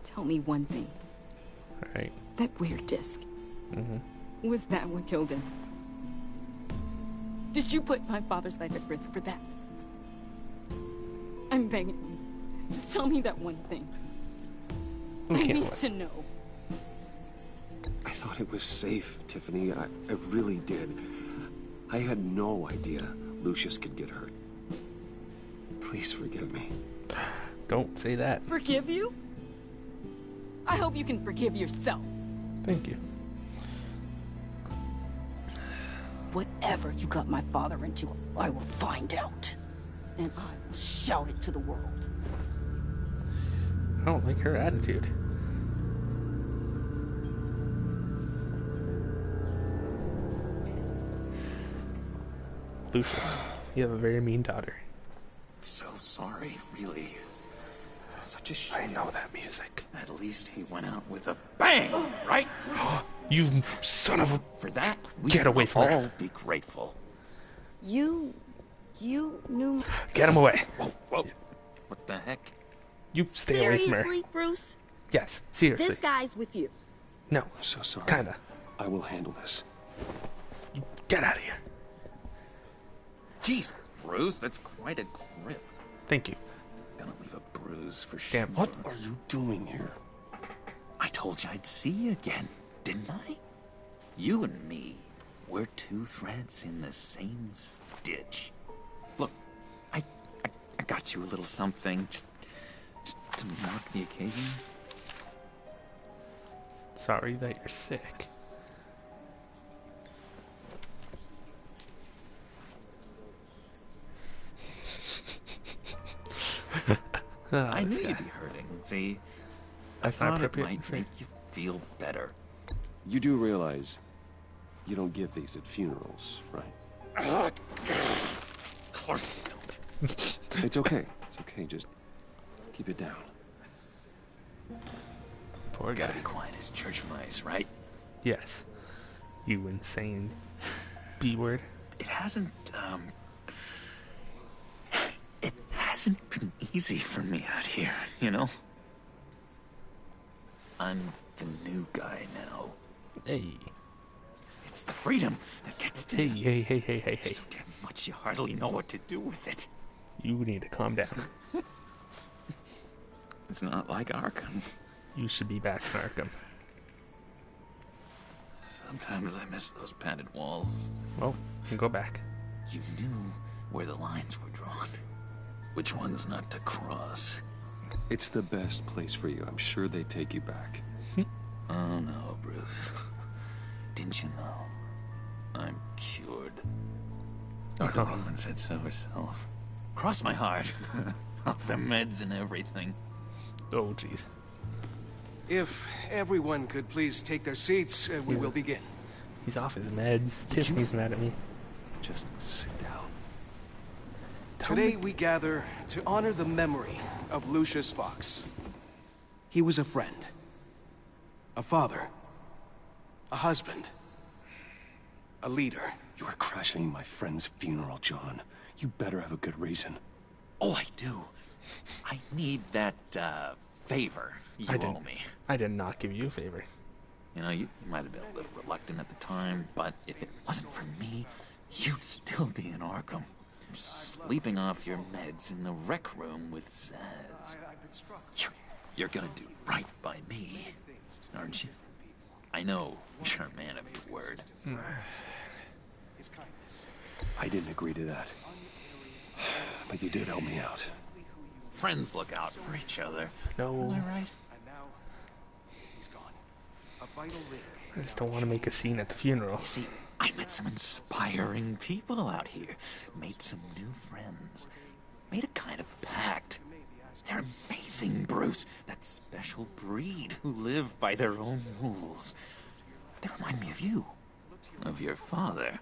tell me one thing. Right. That weird disc. Mm-hmm. Was that what killed him? Did you put my father's life at risk for that? I'm begging you. Just tell me that one thing. I need to know. I thought it was safe, Tiffany. I really did. I had no idea Lucius could get hurt. Please forgive me. Don't say that. Forgive you? I hope you can forgive yourself. Thank you. Whatever you got my father into, I will find out. And I will shout it to the world. I don't like her attitude. Lucius, you have a very mean daughter. So sorry, really. It's such a shame. I know that music. At least he went out with a bang, right? You son of a... For that, we get away from all her. be grateful. You knew... Get him away. Whoa. What the heck? You stay away from her. Seriously, Bruce? Yes, seriously. This guy's with you. No. I'm so sorry. Kinda. I will handle this. You get out of here. Jeez, Bruce, that's quite a grip. Thank you. gonna leave a bruise for sure. Damn. What are you doing here? I told you I'd see you again, didn't I? You and me, we're two threads in the same stitch. Look, I got you a little something, just to mark the occasion. Sorry that you're sick. I knew you'd be hurting, see? That's I not thought it appropriate might for- make you feel better. You do realize you don't give these at funerals, right? Of course you don't. It's okay. It's okay. Just keep it down. Poor guy. Gotta be quiet as church mice, right? Yes. You insane B-word. It hasn't been easy for me out here, you know? I'm the new guy now. Hey. It's the freedom that gets to you. Hey. So damn much you hardly know what to do with it. You need to calm down. It's not like Arkham. You should be back in Arkham. Sometimes I miss those padded walls. Well, you can go back. You knew where the lines were drawn. Which ones not to cross. It's the best place for you. I'm sure they take you back. Oh no, Bruce. Didn't you know? I'm cured. Dr. Bowman said so herself. Cross my heart. Off the meds and everything. Oh, jeez. If everyone could please take their seats, we will begin. He's off his meds. Tiffany's mad at me. Just sit down. Today we gather to honor the memory of Lucius Fox. He was a friend, a father, a husband, a leader. You are crashing my friend's funeral, John. You better have a good reason. Oh, I do. I need that, favor you owe me. I did not give you a favor. You know, you might have been a little reluctant at the time, but if it wasn't for me, you'd still be in Arkham. Sleeping off your meds in the rec room with Zaz. You're gonna do right by me, aren't you? I know you're a man of your word. I didn't agree to that. But you did help me out. Friends look out for each other. No. Am I right? I just don't want to make a scene at the funeral. See, I met some inspiring people out here. Made some new friends. Made a kind of pact. They're amazing, Bruce. That special breed who live by their own rules. They remind me of you. Of your father.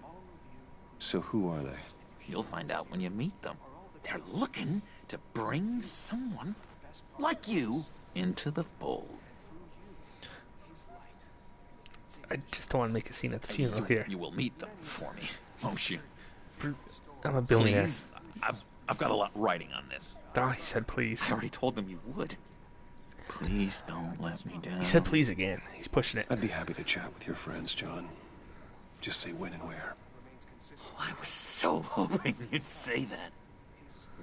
So who are they? You'll find out when you meet them. They're looking to bring someone like you into the fold. I just don't want to make a scene at the funeral here. You will meet them for me, won't you? I'm a billionaire. Please? I've got a lot writing on this. Oh, he said please. I already told them you would. Please don't let me down. He said please again. He's pushing it. I'd be happy to chat with your friends, John. Just say when and where. I was so hoping you'd say that.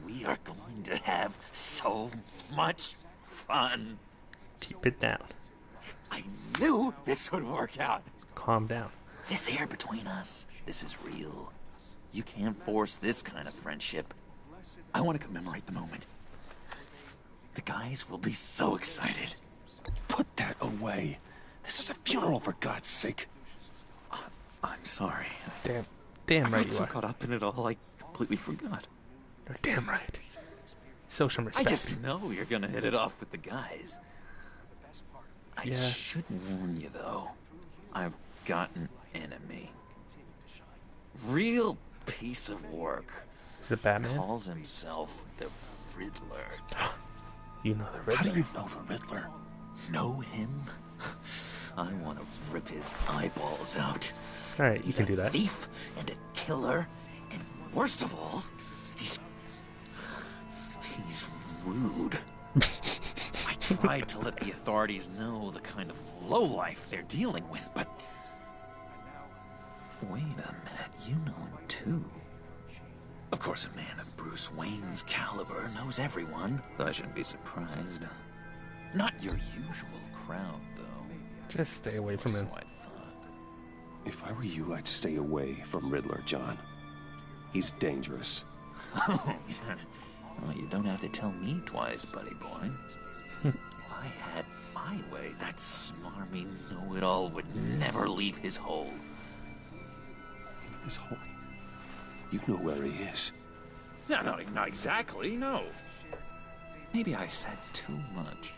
We are going to have so much fun. Keep it down. I knew this would work out. Calm down. This air between us, this is real. You can't force this kind of friendship. I want to commemorate the moment. The guys will be so excited. Put that away. This is a funeral, for God's sake. I'm sorry. Damn I right got you so are. caught up in it all, I completely forgot. You're damn right. Show some respect. I just know you're gonna hit it off with the guys. I should warn you, though. I've got an enemy. Real piece of work. Is it Batman? Calls himself the Riddler. You know the Riddler. How do you know the Riddler? Know him? I want to rip his eyeballs out. All right, you can do He's a that. Thief and a killer, and worst of all, he's rude. I tried to let the authorities know the kind of lowlife they're dealing with, but wait a minute, you know him too. Of course, a man of Bruce Wayne's caliber knows everyone, though I shouldn't be surprised. Not your usual crowd, though. Just stay away from him. So I thought. If I were you, I'd stay away from Riddler, John. He's dangerous. Oh, yeah. Well, you don't have to tell me twice, buddy boy. If I had my way, that smarmy know-it-all would never leave his hole. His hole? You know where he is. No, not exactly, no. Maybe I said too much.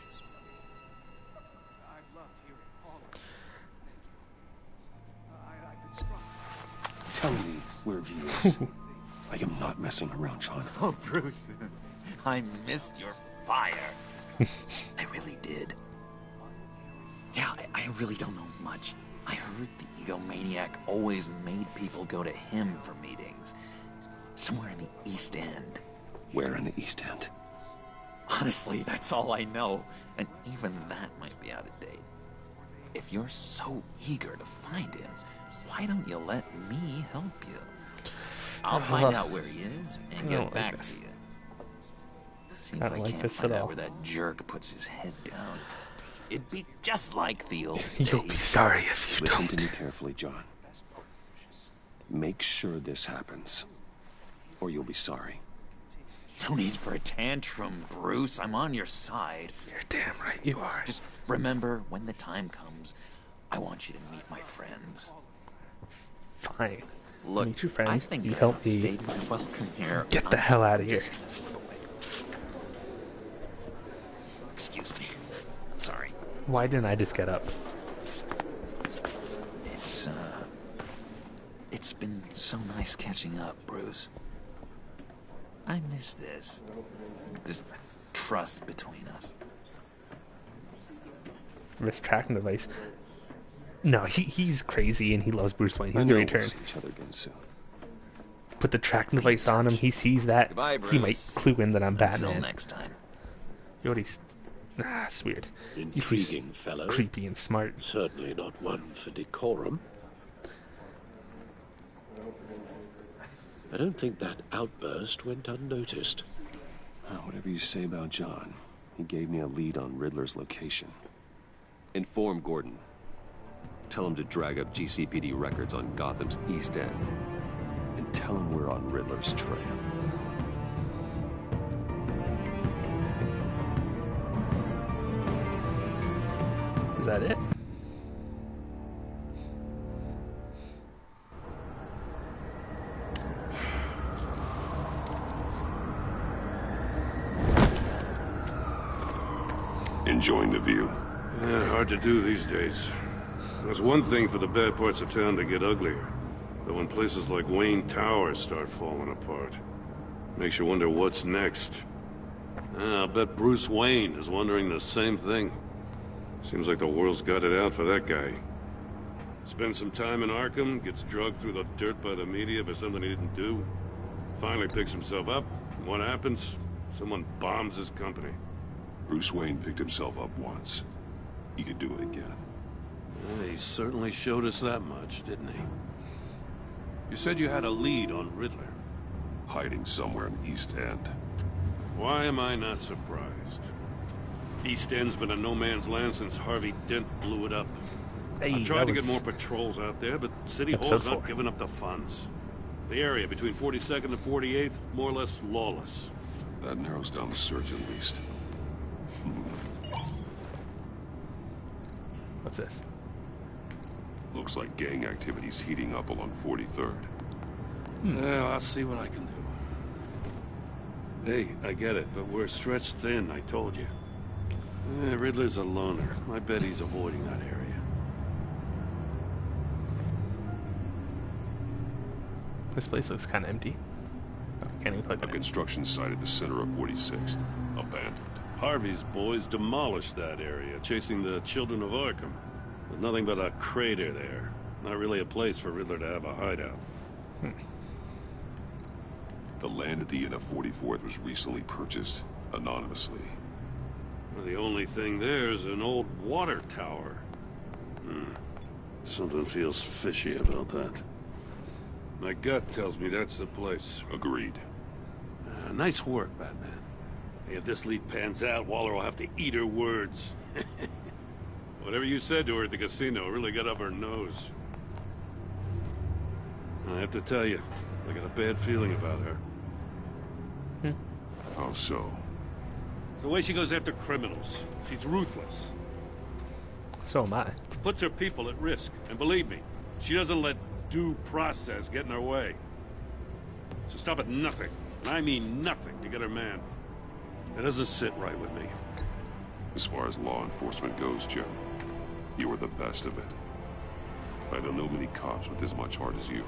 Tell me where he is. I am not messing around, John. Oh, Bruce. I missed your fire. I really did. Yeah, I really don't know much. I heard the egomaniac always made people go to him for meetings. Somewhere in the East End. Where in the East End? Honestly, that's all I know. And even that might be out of date. If you're so eager to find him, why don't you let me help you? I'll find out where he is and get back to you. Seems like I can't find out where that jerk puts his head down. It'd be just like the old days. You'll be sorry if you Listen don't. to me carefully, John. Make sure this happens, or you'll be sorry. No need for a tantrum, Bruce. I'm on your side. You're damn right you are. Just remember, when the time comes, I want you to meet my friends. Fine. Look, meet your friends. I think you I help me. outstayed my welcome here. Get the hell out of here. Excuse me. Sorry. Why didn't I just get up? It's been so nice catching up, Bruce. I miss this trust between us. Wrist tracking device. No, he's crazy and he loves Bruce Wayne. He's gonna return. We'll see each other again soon. Put the tracking device on him. He sees that. Goodbye, he might clue in that I'm Batman. Until next time. You already. It's weird. Intriguing fellow. Creepy and smart. Certainly not one for decorum. I don't think that outburst went unnoticed. Whatever you say about John, he gave me a lead on Riddler's location. Inform Gordon. Tell him to drag up GCPD records on Gotham's East End. And tell him we're on Riddler's trail. Is that it? Enjoying the view? Yeah, hard to do these days. There's one thing for the bad parts of town to get uglier. But when places like Wayne Tower start falling apart, makes you wonder what's next. I'll bet Bruce Wayne is wondering the same thing. Seems like the world's got it out for that guy. Spends some time in Arkham, gets drugged through the dirt by the media for something he didn't do. Finally picks himself up. What happens? Someone bombs his company. Bruce Wayne picked himself up once. He could do it again. Well, he certainly showed us that much, didn't he? You said you had a lead on Riddler. Hiding somewhere in the East End. Why am I not surprised? East End's been a no-man's land since Harvey Dent blew it up. Hey, I've tried to get more patrols out there, but City Hall's not giving up the funds. The area between 42nd and 48th, more or less lawless. That narrows down the search at least. What's this? Looks like gang activity's heating up along 43rd. Well, I'll see what I can do. Hey, I get it, but we're stretched thin, I told you. Riddler's a loner. I bet he's avoiding that area. This place looks kind of empty. Oh, can't even plug it in. Construction site at the center of 46th. Abandoned. Harvey's boys demolished that area, chasing the children of Arkham. With nothing but a crater there. Not really a place for Riddler to have a hideout. The land at the end of 44th was recently purchased, anonymously. Well, the only thing there is an old water tower. Something feels fishy about that. My gut tells me that's the place. Agreed. Nice work, Batman. If this lead pans out, Waller will have to eat her words. Whatever you said to her at the casino really got up her nose. I have to tell you, I got a bad feeling about her. How so? It's the way she goes after criminals. She's ruthless. So am I. Puts her people at risk. And believe me, she doesn't let due process get in her way. She'll stop at nothing, and I mean nothing, to get her man. It doesn't sit right with me. As far as law enforcement goes, Jim, you are the best of it. I don't know many cops with as much heart as you.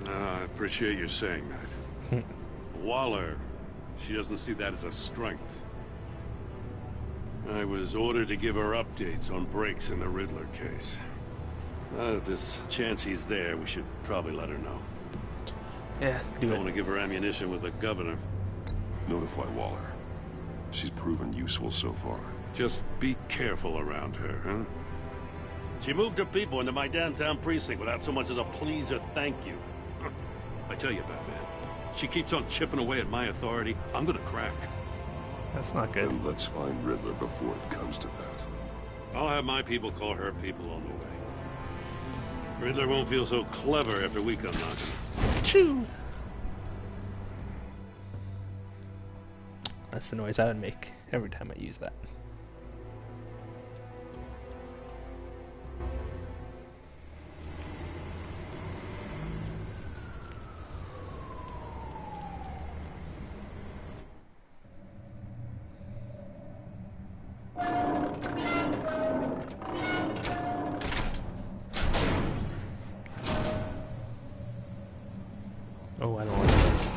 I appreciate you saying that. Waller, she doesn't see that as a strength. I was ordered to give her updates on breaks in the Riddler case. If there's a chance he's there, we should probably let her know. Yeah, Don't want to give her ammunition with the governor. Notify Waller. She's proven useful so far. Just be careful around her, huh? She moved her people into my downtown precinct without so much as a please or thank you. I tell you, Batman, she keeps on chipping away at my authority, I'm gonna crack. That's not good. Then let's find Riddler before it comes to that. I'll have my people call her people on the way. Riddler won't feel so clever after we come knocking. Choo! That's the noise I would make every time I use that. Oh, I don't want this.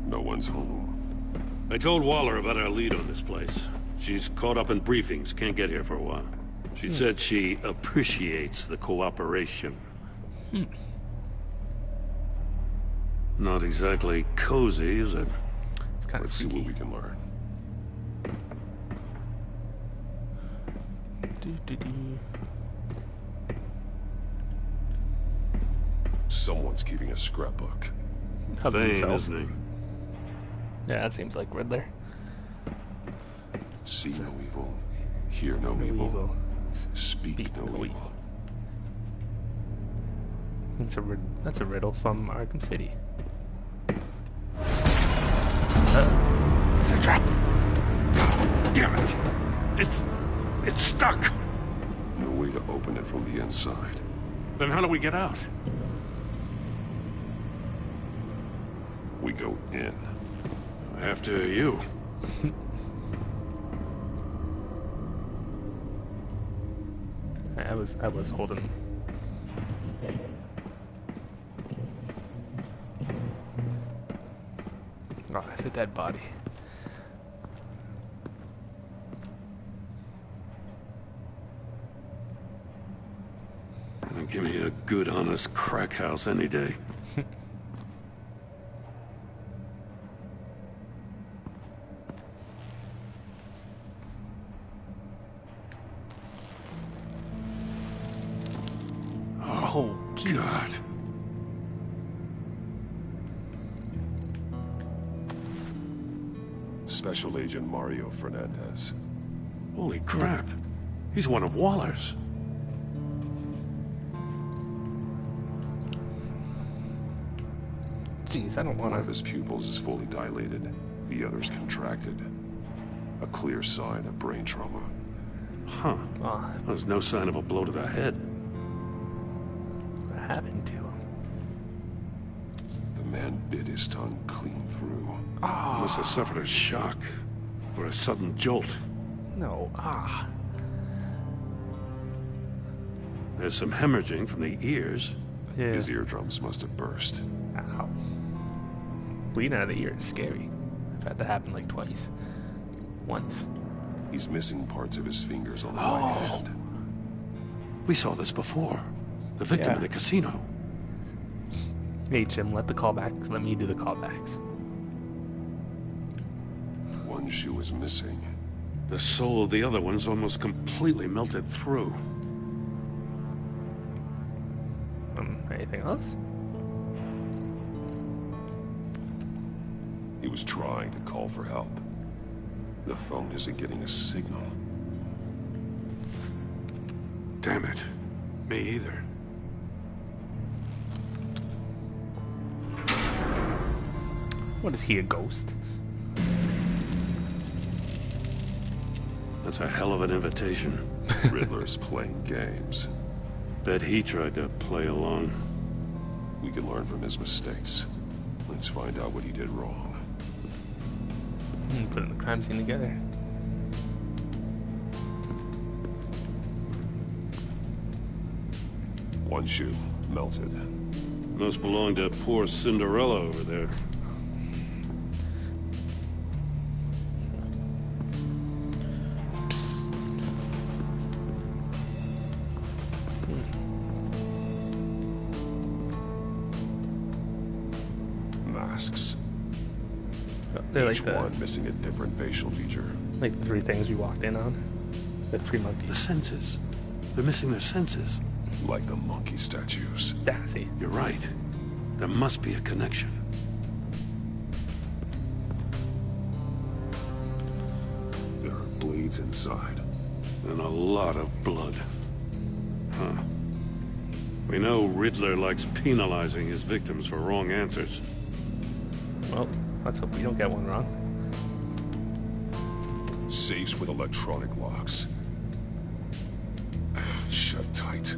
No one's home. I told Waller about our lead on this place. She's caught up in briefings, can't get here for a while. She said she appreciates the cooperation. Not exactly cozy, is it? It's kind Let's see what we can learn. Someone's keeping a scrapbook. Vain, isn't he? Yeah, that seems like Riddler. See no evil, hear no evil, speak no evil. That's a riddle from Arkham City. It's a trap. God damn it! It's stuck. No way to open it from the inside. Then how do we get out? We go in. After you. I was holding. Oh, it's a dead body. Give me a good, honest crack house any day. Oh, God. Special Agent Mario Fernandez. Holy crap. He's one of Waller's. Jeez, I don't want to. One of his pupils is fully dilated. The other's contracted. A clear sign of brain trauma. Huh. There's no sign of a blow to the head. What happened to him? The man bit his tongue clean through. Oh. Must have suffered a shock. Or a sudden jolt. No. There's some hemorrhaging from the ears. Yeah. His eardrums must have burst. Ow. Bleeding out of the ear is scary. I've had that happen like twice. Once. He's missing parts of his fingers on the right hand. We saw this before. The victim in the casino. Hey, Jim, let me do the callbacks. One shoe is missing. The soul of the other one's almost completely melted through. Anything else? He was trying to call for help. The phone isn't getting a signal. Damn it. Me either. What is he, a ghost? That's a hell of an invitation. Riddler's playing games. Bet he tried to play along. We can learn from his mistakes. Let's find out what he did wrong. Putting the crime scene together. One shoe melted. Must belong to poor Cinderella over there. Masks. They're Each like one missing a different facial feature. Like the three things we walked in on. The three monkeys. The senses. They're missing their senses. Like the monkey statues. Dassy. You're right. There must be a connection. There are blades inside. And a lot of blood. Huh. We know Riddler likes penalizing his victims for wrong answers. Well, let's hope we don't get one wrong. Safes with electronic locks. Shut tight.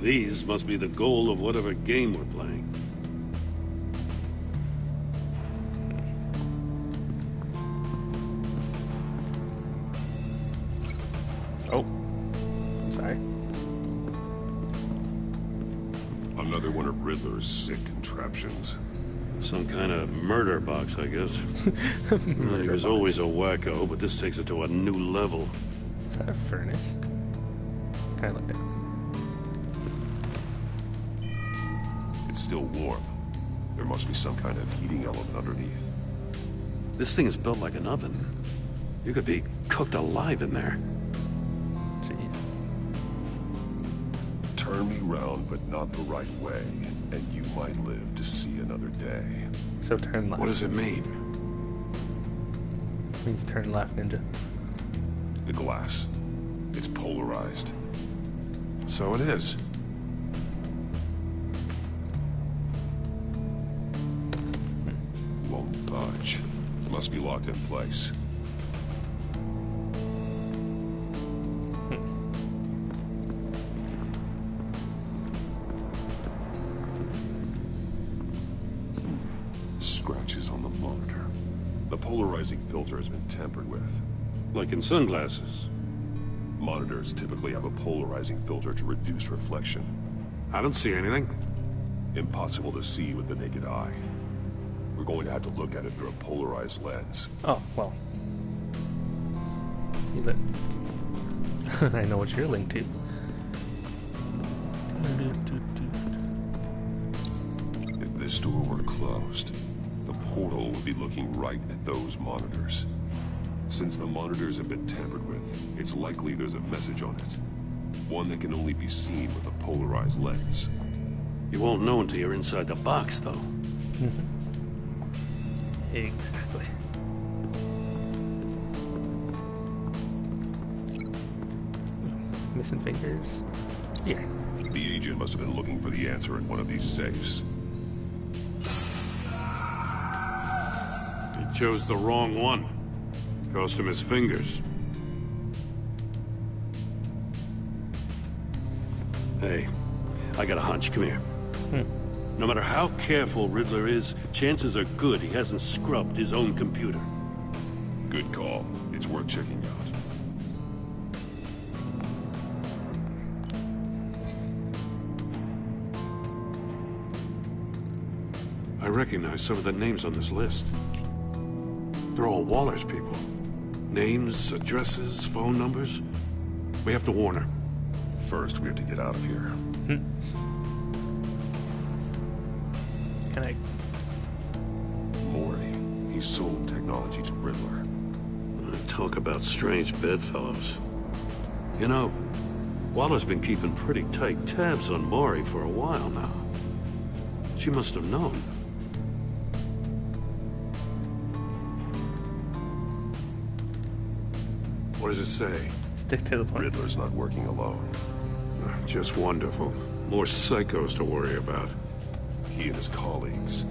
These must be the goal of whatever game we're playing. Oh. Sorry. Another one of Riddler's sick contraptions. Some kind of murder box, I guess. He was always a wacko, but this takes it to a new level. Is that a furnace? Can I look down? It's still warm. There must be some kind of heating element underneath. This thing is built like an oven. You could be cooked alive in there. Jeez. Turn me round, but not the right way, and you might live to see another day. So turn left. What does it mean? It means turn left, ninja. The glass. It's polarized. So it is. Won't budge. Must be locked in place. Scratches on the monitor. The polarizing filter has been tampered with. Like in sunglasses. Monitors typically have a polarizing filter to reduce reflection. I don't see anything. Impossible to see with the naked eye. We're going to have to look at it through a polarized lens. Oh, well. You lit. I know what you're linked to. If this door were closed, the portal would be looking right at those monitors. Since the monitors have been tampered with, it's likely there's a message on it. One that can only be seen with a polarized lens. You won't know until you're inside the box, though. Exactly. Missing fingers. Yeah. The agent must have been looking for the answer in one of these safes. He chose the wrong one. Cost him his fingers. Hey, I got a hunch. Come here. No matter how careful Riddler is, chances are good he hasn't scrubbed his own computer. Good call. It's worth checking out. I recognize some of the names on this list. They're all Waller's people. Names, addresses, phone numbers. We have to warn her. First, we have to get out of here. Can I? Mori. He sold technology to Riddler. Talk about strange bedfellows. You know, Waller's been keeping pretty tight tabs on Maury for a while now. She must have known. What does it say? Stick to the plan. Riddler's not working alone. Just wonderful. More psychos to worry about. He and his colleagues,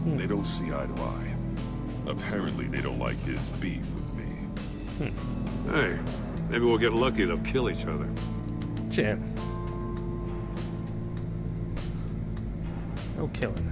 they don't see eye to eye. Apparently, they don't like his beef with me. Hey, maybe we'll get lucky. They'll kill each other. Jim. No killing.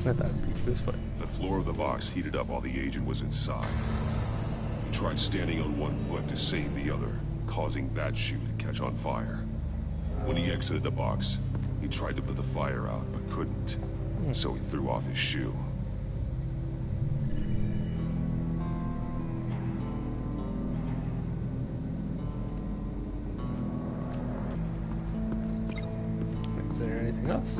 I thought it'd be this way. The floor of the box heated up while the agent was inside. He tried standing on one foot to save the other, causing that shoe to catch on fire. When he exited the box, he tried to put the fire out, but couldn't. So he threw off his shoe. Is there anything else?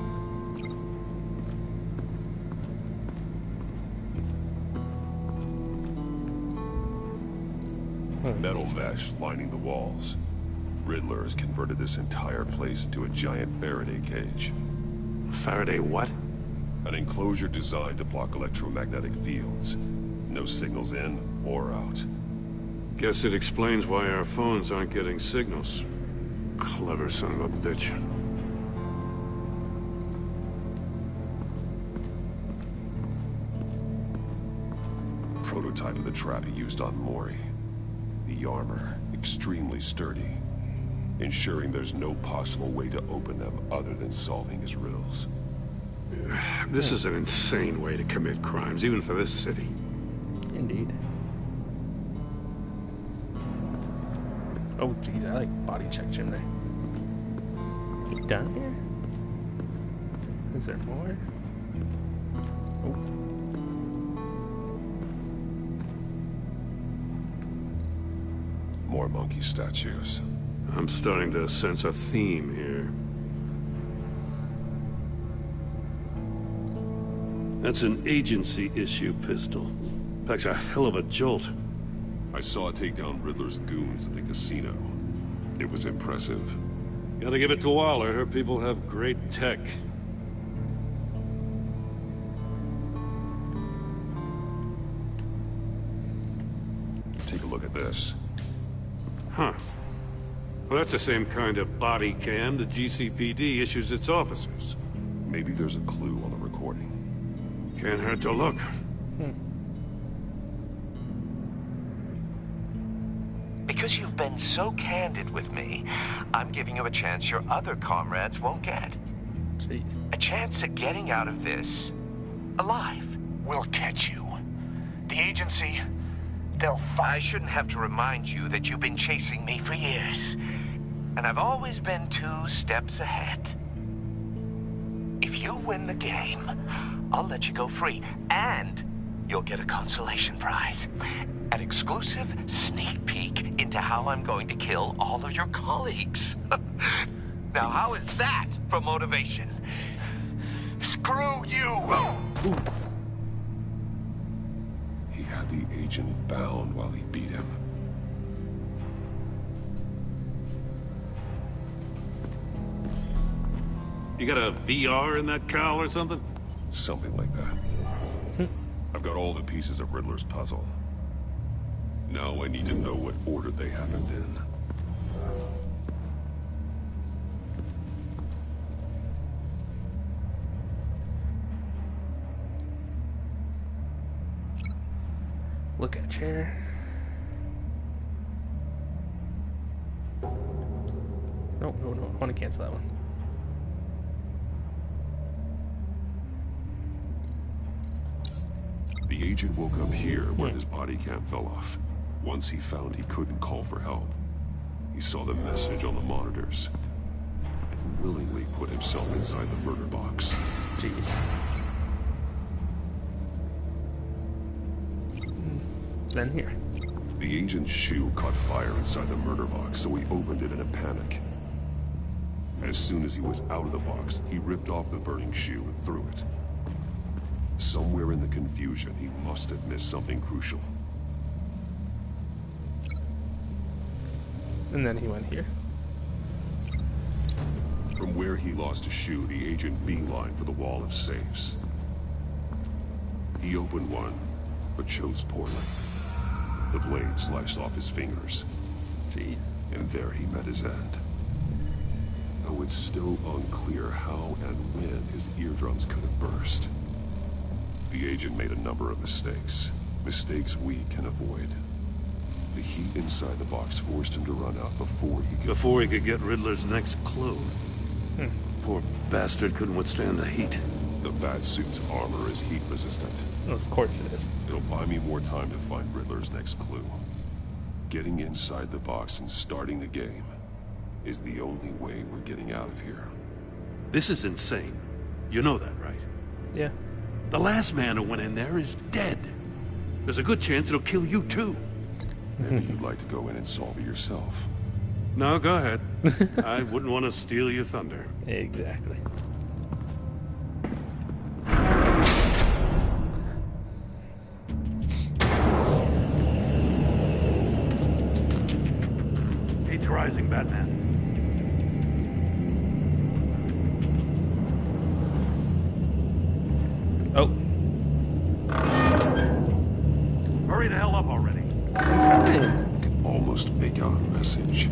Metal mesh lining the walls. Riddler has converted this entire place into a giant Faraday cage. Faraday what? An enclosure designed to block electromagnetic fields. No signals in or out. Guess it explains why our phones aren't getting signals. Clever son of a bitch. Prototype of the trap he used on Maury. The armor, extremely sturdy, ensuring there's no possible way to open them other than solving his riddles. This is an insane way to commit crimes, even for this city. Indeed. Oh, jeez, I like body checked in there. You done here? Is there more? Oh. More monkey statues. I'm starting to sense a theme here. That's an agency-issue pistol. Packs a hell of a jolt. I saw it take down Riddler's goons at the casino. It was impressive. Gotta give it to Waller. Her people have great tech. Take a look at this. Huh. Well, that's the same kind of body cam the GCPD issues its officers. Maybe there's a clue on the recording. Can't hurt to look. Because you've been so candid with me, I'm giving you a chance your other comrades won't get. Jeez. A chance at getting out of this alive. We'll catch you. The agency, they'll I shouldn't have to remind you that you've been chasing me for years. And I've always been 2 steps ahead. If you win the game, I'll let you go free. And you'll get a consolation prize. An exclusive sneak peek into how I'm going to kill all of your colleagues. Now, how is that for motivation? Screw you! He had the agent bound while he beat him. You got a VR in that cowl or something? Something like that. I've got all the pieces of Riddler's puzzle. Now I need to know what order they happened in. Look at chair. No, no, no. I want to cancel that one. The agent woke up here when his body cam fell off. Once he found he couldn't call for help, he saw the message on the monitors. willingly put himself inside the murder box. Jeez. Then here. The agent's shoe caught fire inside the murder box, so he opened it in a panic. As soon as he was out of the box, he ripped off the burning shoe and threw it. Somewhere in the confusion, he must have missed something crucial. And then he went here. From where he lost a shoe, the agent beelined for the wall of safes. He opened one, but chose poorly. The blade sliced off his fingers. Jeez. And there he met his end. Though it's still unclear how and when his eardrums could have burst. The agent made a number of mistakes. Mistakes we can avoid. The heat inside the box forced him to run out before he could get Riddler's next clue. Poor bastard couldn't withstand the heat. The Batsuit's armor is heat resistant. Of course it is. It'll buy me more time to find Riddler's next clue. Getting inside the box and starting the game is the only way we're getting out of here. This is insane. You know that, right? Yeah. The last man who went in there is dead. There's a good chance it'll kill you too. Maybe you'd like to go in and solve it yourself. No, go ahead. I wouldn't want to steal your thunder. Exactly. Heat's rising, Batman. Oh. Hurry the hell up already. I can almost make out a message.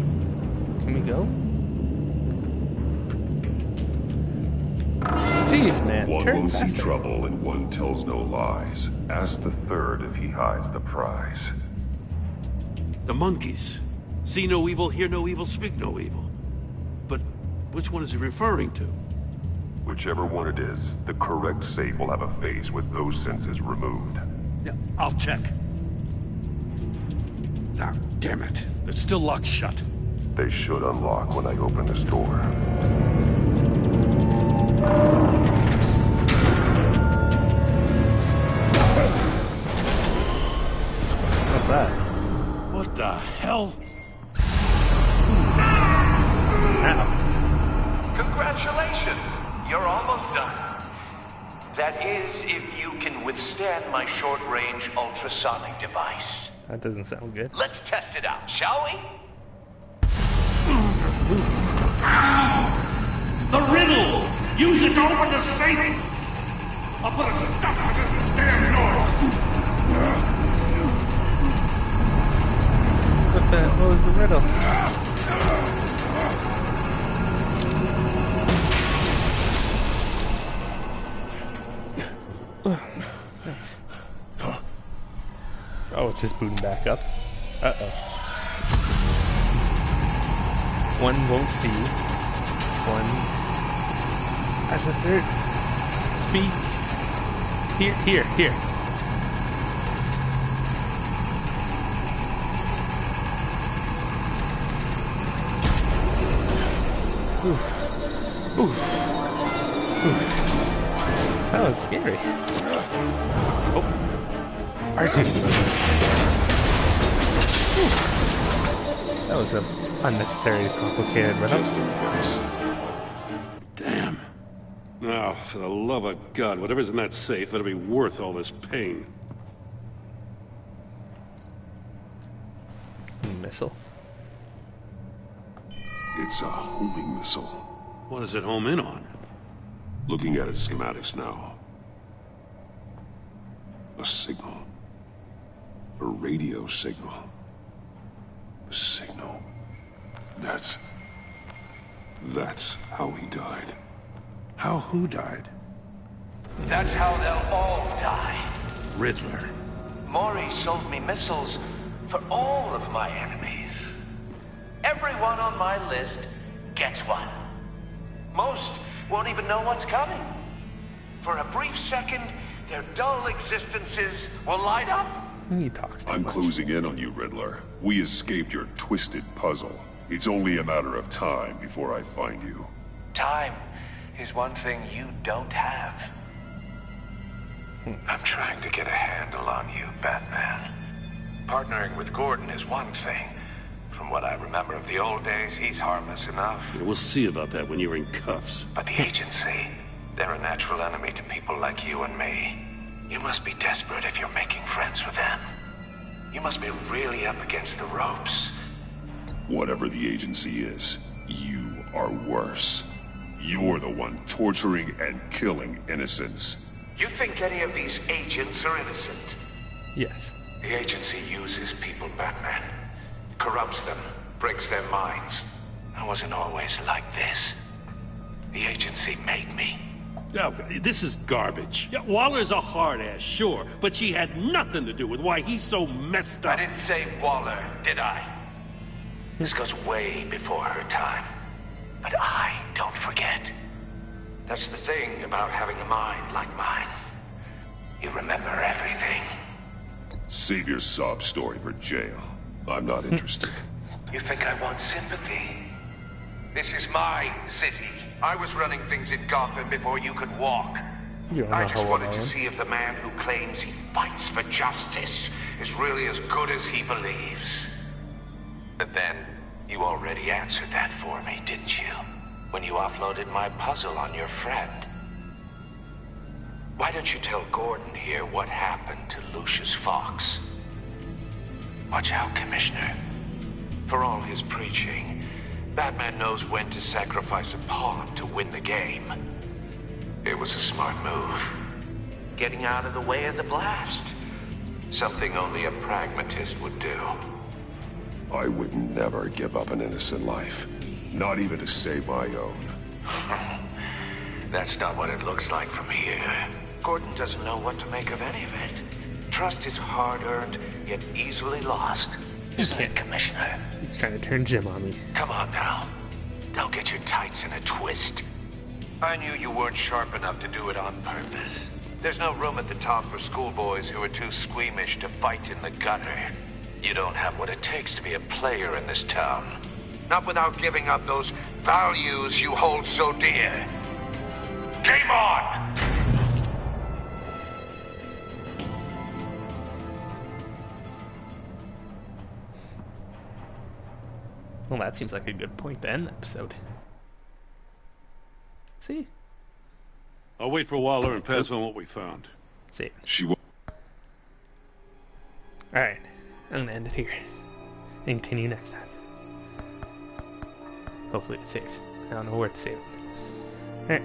Can we go? Jeez, man. One Turn won't see faster. trouble and one tells no lies. Ask the third if he hides the prize. The monkeys. See no evil, hear no evil, speak no evil. But which one is he referring to? Whichever one it is, the correct safe will have a face with those senses removed. Yeah, I'll check. Ah, damn it. They're still locked shut. They should unlock when I open this door. What's that? What the hell? Ow. Congratulations! You're almost done. That is, if you can withstand my short-range ultrasonic device. That doesn't sound good. Let's test it out, shall we? The riddle! Use it to open the safe! I'll put a stop to this damn noise! What was the riddle? Nice. Oh, it's just booting back up. Uh-oh. One won't see. One as the third. Speak. Here. Oof. That was scary. Oh. R2. That was an unnecessarily complicated riddle. Just in case. Damn. Now, for the love of God, whatever's in that safe, it'll be worth all this pain. Missile. It's a homing missile. What does it home in on? Looking at its schematics now. A signal. A radio signal. A signal. That's how he died. How who died? That's how they'll all die. Riddler. Maury sold me missiles for all of my enemies. Everyone on my list gets one. Most won't even know what's coming. For a brief second, their dull existences will light up. He talks too I'm much. closing in on you, Riddler. We escaped your twisted puzzle. It's only a matter of time before I find you. Time is one thing you don't have. I'm trying to get a handle on you, Batman. Partnering with Gordon is one thing. From what I remember of the old days, he's harmless enough. Yeah, we'll see about that when you're in cuffs. But the agency, they're a natural enemy to people like you and me. You must be desperate if you're making friends with them. You must be really up against the ropes. Whatever the agency is, you are worse. You're the one torturing and killing innocents. You think any of these agents are innocent? Yes. The agency uses people, Batman. Corrupts them, breaks their minds. I wasn't always like this. The agency made me. Oh, this is garbage. Yeah, Waller's a hard ass, sure, but she had nothing to do with why he's so messed up. I didn't say Waller, did I? This goes way before her time. But I don't forget. That's the thing about having a mind like mine. You remember everything. Save your sob story for jail. I'm not interested. You think I want sympathy? This is my city. I was running things in Gotham before you could walk. I just wanted to see if the man who claims he fights for justice is really as good as he believes. But then, you already answered that for me, didn't you? When you offloaded my puzzle on your friend. Why don't you tell Gordon here what happened to Lucius Fox? Watch out, Commissioner. For all his preaching, Batman knows when to sacrifice a pawn to win the game. It was a smart move. Getting out of the way of the blast. Something only a pragmatist would do. I would never give up an innocent life. Not even to save my own. That's not what it looks like from here. Gordon doesn't know what to make of any of it. Trust is hard-earned, yet easily lost. Isn't it, Commissioner? He's trying to turn Jim on me. Come on now. Don't get your tights in a twist. I knew you weren't sharp enough to do it on purpose. There's no room at the top for schoolboys who are too squeamish to fight in the gutter. You don't have what it takes to be a player in this town. Not without giving up those values you hold so dear. Game on! Well, that seems like a good point to end the episode. See? I'll wait for Waller and pass on what we found. See. She will. Alright, I'm gonna end it here. And continue next time. Hopefully it saves. I don't know where to save it. Alright.